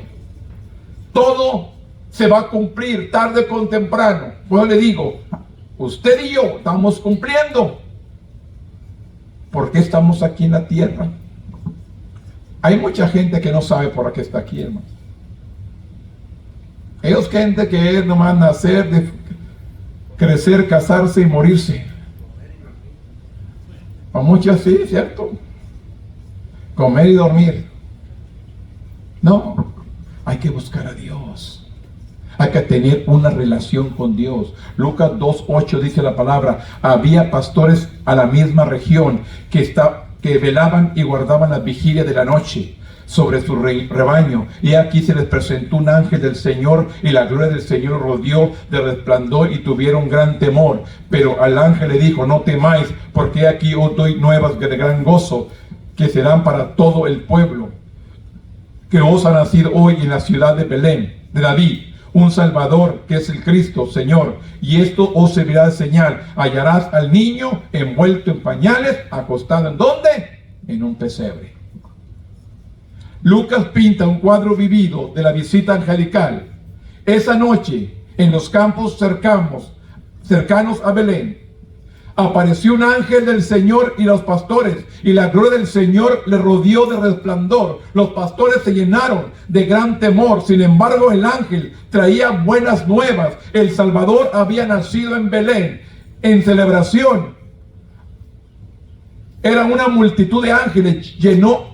[SPEAKER 1] Todo se va a cumplir tarde o temprano. Pues le digo, usted y yo estamos cumpliendo. ¿Por qué estamos aquí en la tierra? Hay mucha gente que no sabe por qué está aquí, hermano. Ellos gente que es nomás nacer, de crecer, casarse y morirse. Para muchos sí, ¿cierto? Comer y dormir. No, hay que buscar a Dios. Hay que tener una relación con Dios. Lucas 2:8 dice la palabra: había pastores a la misma región que velaban y guardaban la vigilia de la noche sobre su rebaño, y aquí se les presentó un ángel del Señor, y la gloria del Señor rodeó de resplandor, y tuvieron gran temor. Pero al ángel le dijo: no temáis, porque aquí os doy nuevas de gran gozo, que serán para todo el pueblo, que os ha nacido hoy en la ciudad de Belén de David un Salvador, que es el Cristo Señor. Y esto os servirá de señal: hallarás al niño envuelto en pañales, acostado ¿en dónde? En un pesebre. Lucas pinta un cuadro vivido de la visita angelical. Esa noche, en los campos cercanos a Belén, apareció un ángel del Señor y los pastores, y la gloria del Señor le rodeó de resplandor. Los pastores se llenaron de gran temor. Sin embargo, el ángel traía buenas nuevas. El Salvador había nacido en Belén. En celebración, era una multitud de ángeles, llenó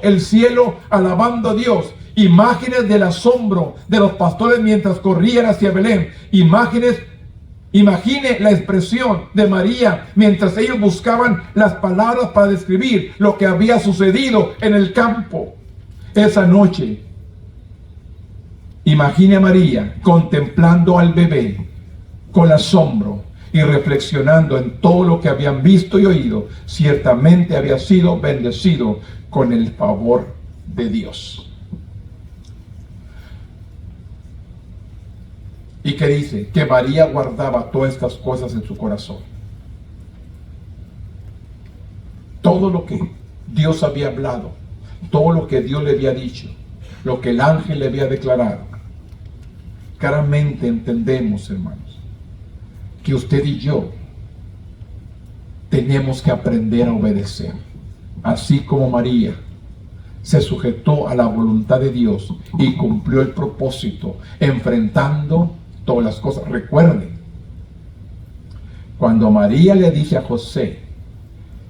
[SPEAKER 1] el cielo alabando a Dios. Imágenes del asombro de los pastores mientras corrían hacia Belén. Imagine la expresión de María mientras ellos buscaban las palabras para describir lo que había sucedido en el campo esa noche. Imagine a María contemplando al bebé con asombro y reflexionando en todo lo que habían visto y oído. Ciertamente había sido bendecido con el favor de Dios. ¿Y qué dice? Que María guardaba todas estas cosas en su corazón. Todo lo que Dios había hablado, todo lo que Dios le había dicho, lo que el ángel le había declarado. Claramente entendemos, hermanos, que usted y yo tenemos que aprender a obedecer. Así como María se sujetó a la voluntad de Dios y cumplió el propósito, enfrentando todas las cosas. Recuerden, cuando María le dice a José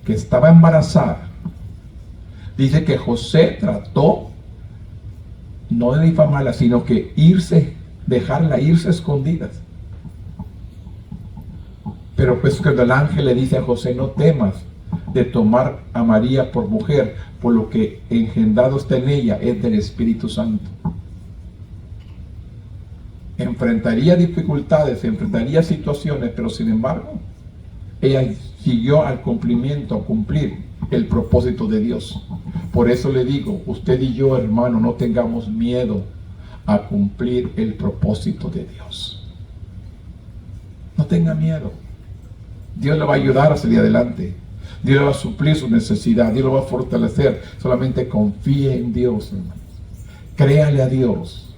[SPEAKER 1] que estaba embarazada, dice que José trató no de difamarla, sino que dejarla irse a escondidas. Pero pues cuando el ángel le dice a José, no temas de tomar a María por mujer, por lo que engendrado está en ella es del Espíritu Santo. Enfrentaría dificultades, enfrentaría situaciones, pero sin embargo, ella siguió al cumplimiento, a cumplir el propósito de Dios. Por eso le digo, usted y yo, hermano, no tengamos miedo a cumplir el propósito de Dios. No tenga miedo. Dios le va a ayudar a salir adelante. Dios le va a suplir su necesidad. Dios lo va a fortalecer. Solamente confíe en Dios, hermanos. Créale a Dios.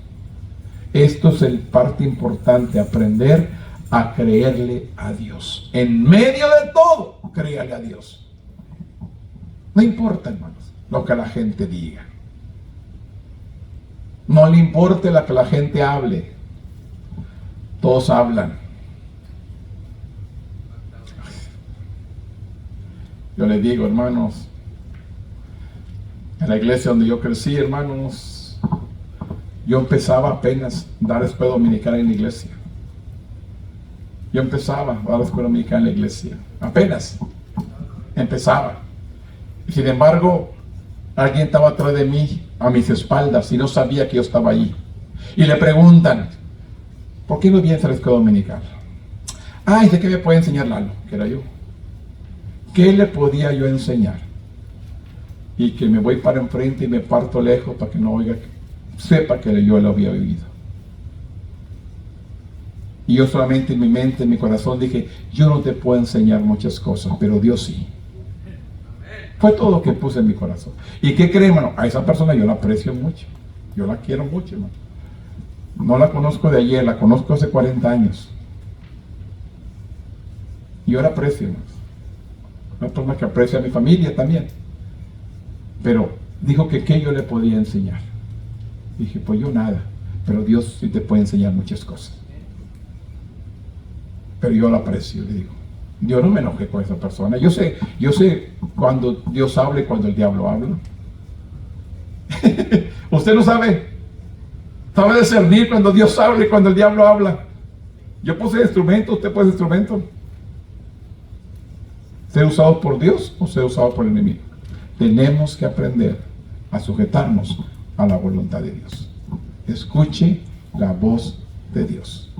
[SPEAKER 1] Esto es el parte importante, aprender a creerle a Dios. En medio de todo, créale a Dios. No importa, hermanos, lo que la gente diga. No le importe lo que la gente hable. Todos hablan. Yo les digo, hermanos, en la iglesia donde yo crecí, hermanos, yo empezaba apenas a dar escuela dominical en la iglesia. Yo empezaba a dar escuela dominical en la iglesia. Apenas empezaba. Sin embargo, alguien estaba atrás de mí, a mis espaldas, y no sabía que yo estaba allí. Y le preguntan, ¿por qué no vienes a la escuela dominical? Ah, dice que me puede enseñar Lalo, que era yo. ¿Qué le podía yo enseñar? Y que me voy para enfrente y me parto lejos para que no oiga, sepa que yo lo había vivido. Y yo solamente en mi mente, en mi corazón dije, yo no te puedo enseñar muchas cosas, pero Dios sí. Fue todo lo que puse en mi corazón. ¿Y qué creen, hermano? A esa persona yo la aprecio mucho. Yo la quiero mucho, hermano. No la conozco de ayer, la conozco hace 40 años. Y yo la aprecio, hermano. Una persona que aprecia a mi familia también. Pero dijo que qué yo le podía enseñar. Dije, pues yo nada. Pero Dios sí te puede enseñar muchas cosas. Pero yo la aprecio, le digo. Yo no me enojé con esa persona. Yo sé cuando Dios habla y cuando el diablo habla. Usted no sabe. Sabe discernir cuando Dios habla y cuando el diablo habla. Yo puse instrumento, usted pone instrumento. ¿Ser usado por Dios o ser usado por el enemigo? Tenemos que aprender a sujetarnos a la voluntad de Dios. Escuche la voz de Dios.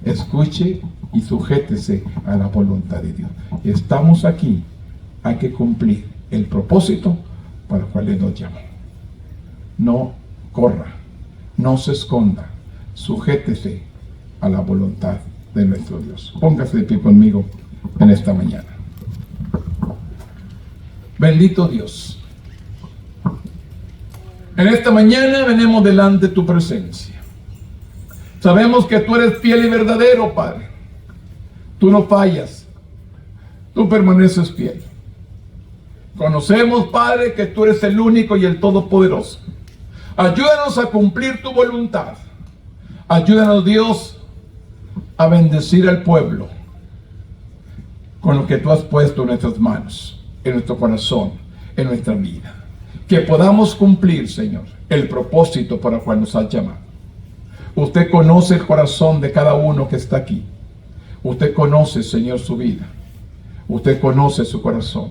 [SPEAKER 1] Escuche y sujétese a la voluntad de Dios. Estamos aquí, hay que cumplir el propósito para el cual Él nos llamó. No corra, no se esconda, sujétese a la voluntad de nuestro Dios. Póngase de pie conmigo en esta mañana. Bendito Dios. En esta mañana venimos delante de tu presencia. Sabemos que tú eres fiel y verdadero, Padre. Tú no fallas. Tú permaneces fiel. Conocemos, Padre, que tú eres el único y el todopoderoso. Ayúdanos a cumplir tu voluntad. Ayúdanos, Dios, a bendecir al pueblo con lo que tú has puesto en nuestras manos, en nuestro corazón, en nuestra vida. Que podamos cumplir, Señor, el propósito para el cual nos has llamado. Usted conoce el corazón de cada uno que está aquí. Usted conoce, Señor, su vida. Usted conoce su corazón.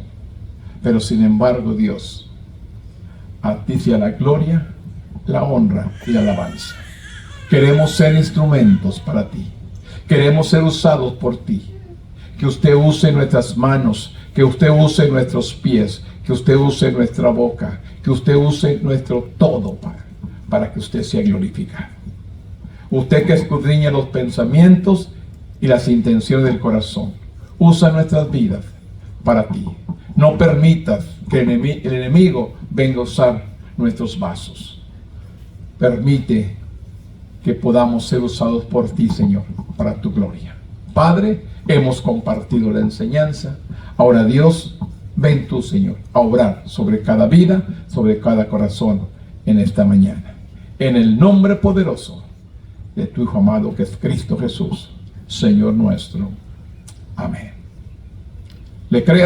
[SPEAKER 1] Pero sin embargo, Dios, a ti sea la gloria, la honra y la alabanza. Queremos ser instrumentos para ti. Queremos ser usados por ti. Que usted use nuestras manos, que usted use nuestros pies, que usted use nuestra boca, que usted use nuestro todo, Padre, para que usted sea glorificado. Usted que escudriña los pensamientos y las intenciones del corazón, usa nuestras vidas para ti. No permitas que el enemigo venga a usar nuestros vasos. Permite que podamos ser usados por ti, Señor, para tu gloria. Padre, hemos compartido la enseñanza. Ahora, Dios, ven tú, Señor, a obrar sobre cada vida, sobre cada corazón en esta mañana. En el nombre poderoso de tu Hijo amado, que es Cristo Jesús, Señor nuestro. Amén. Le crea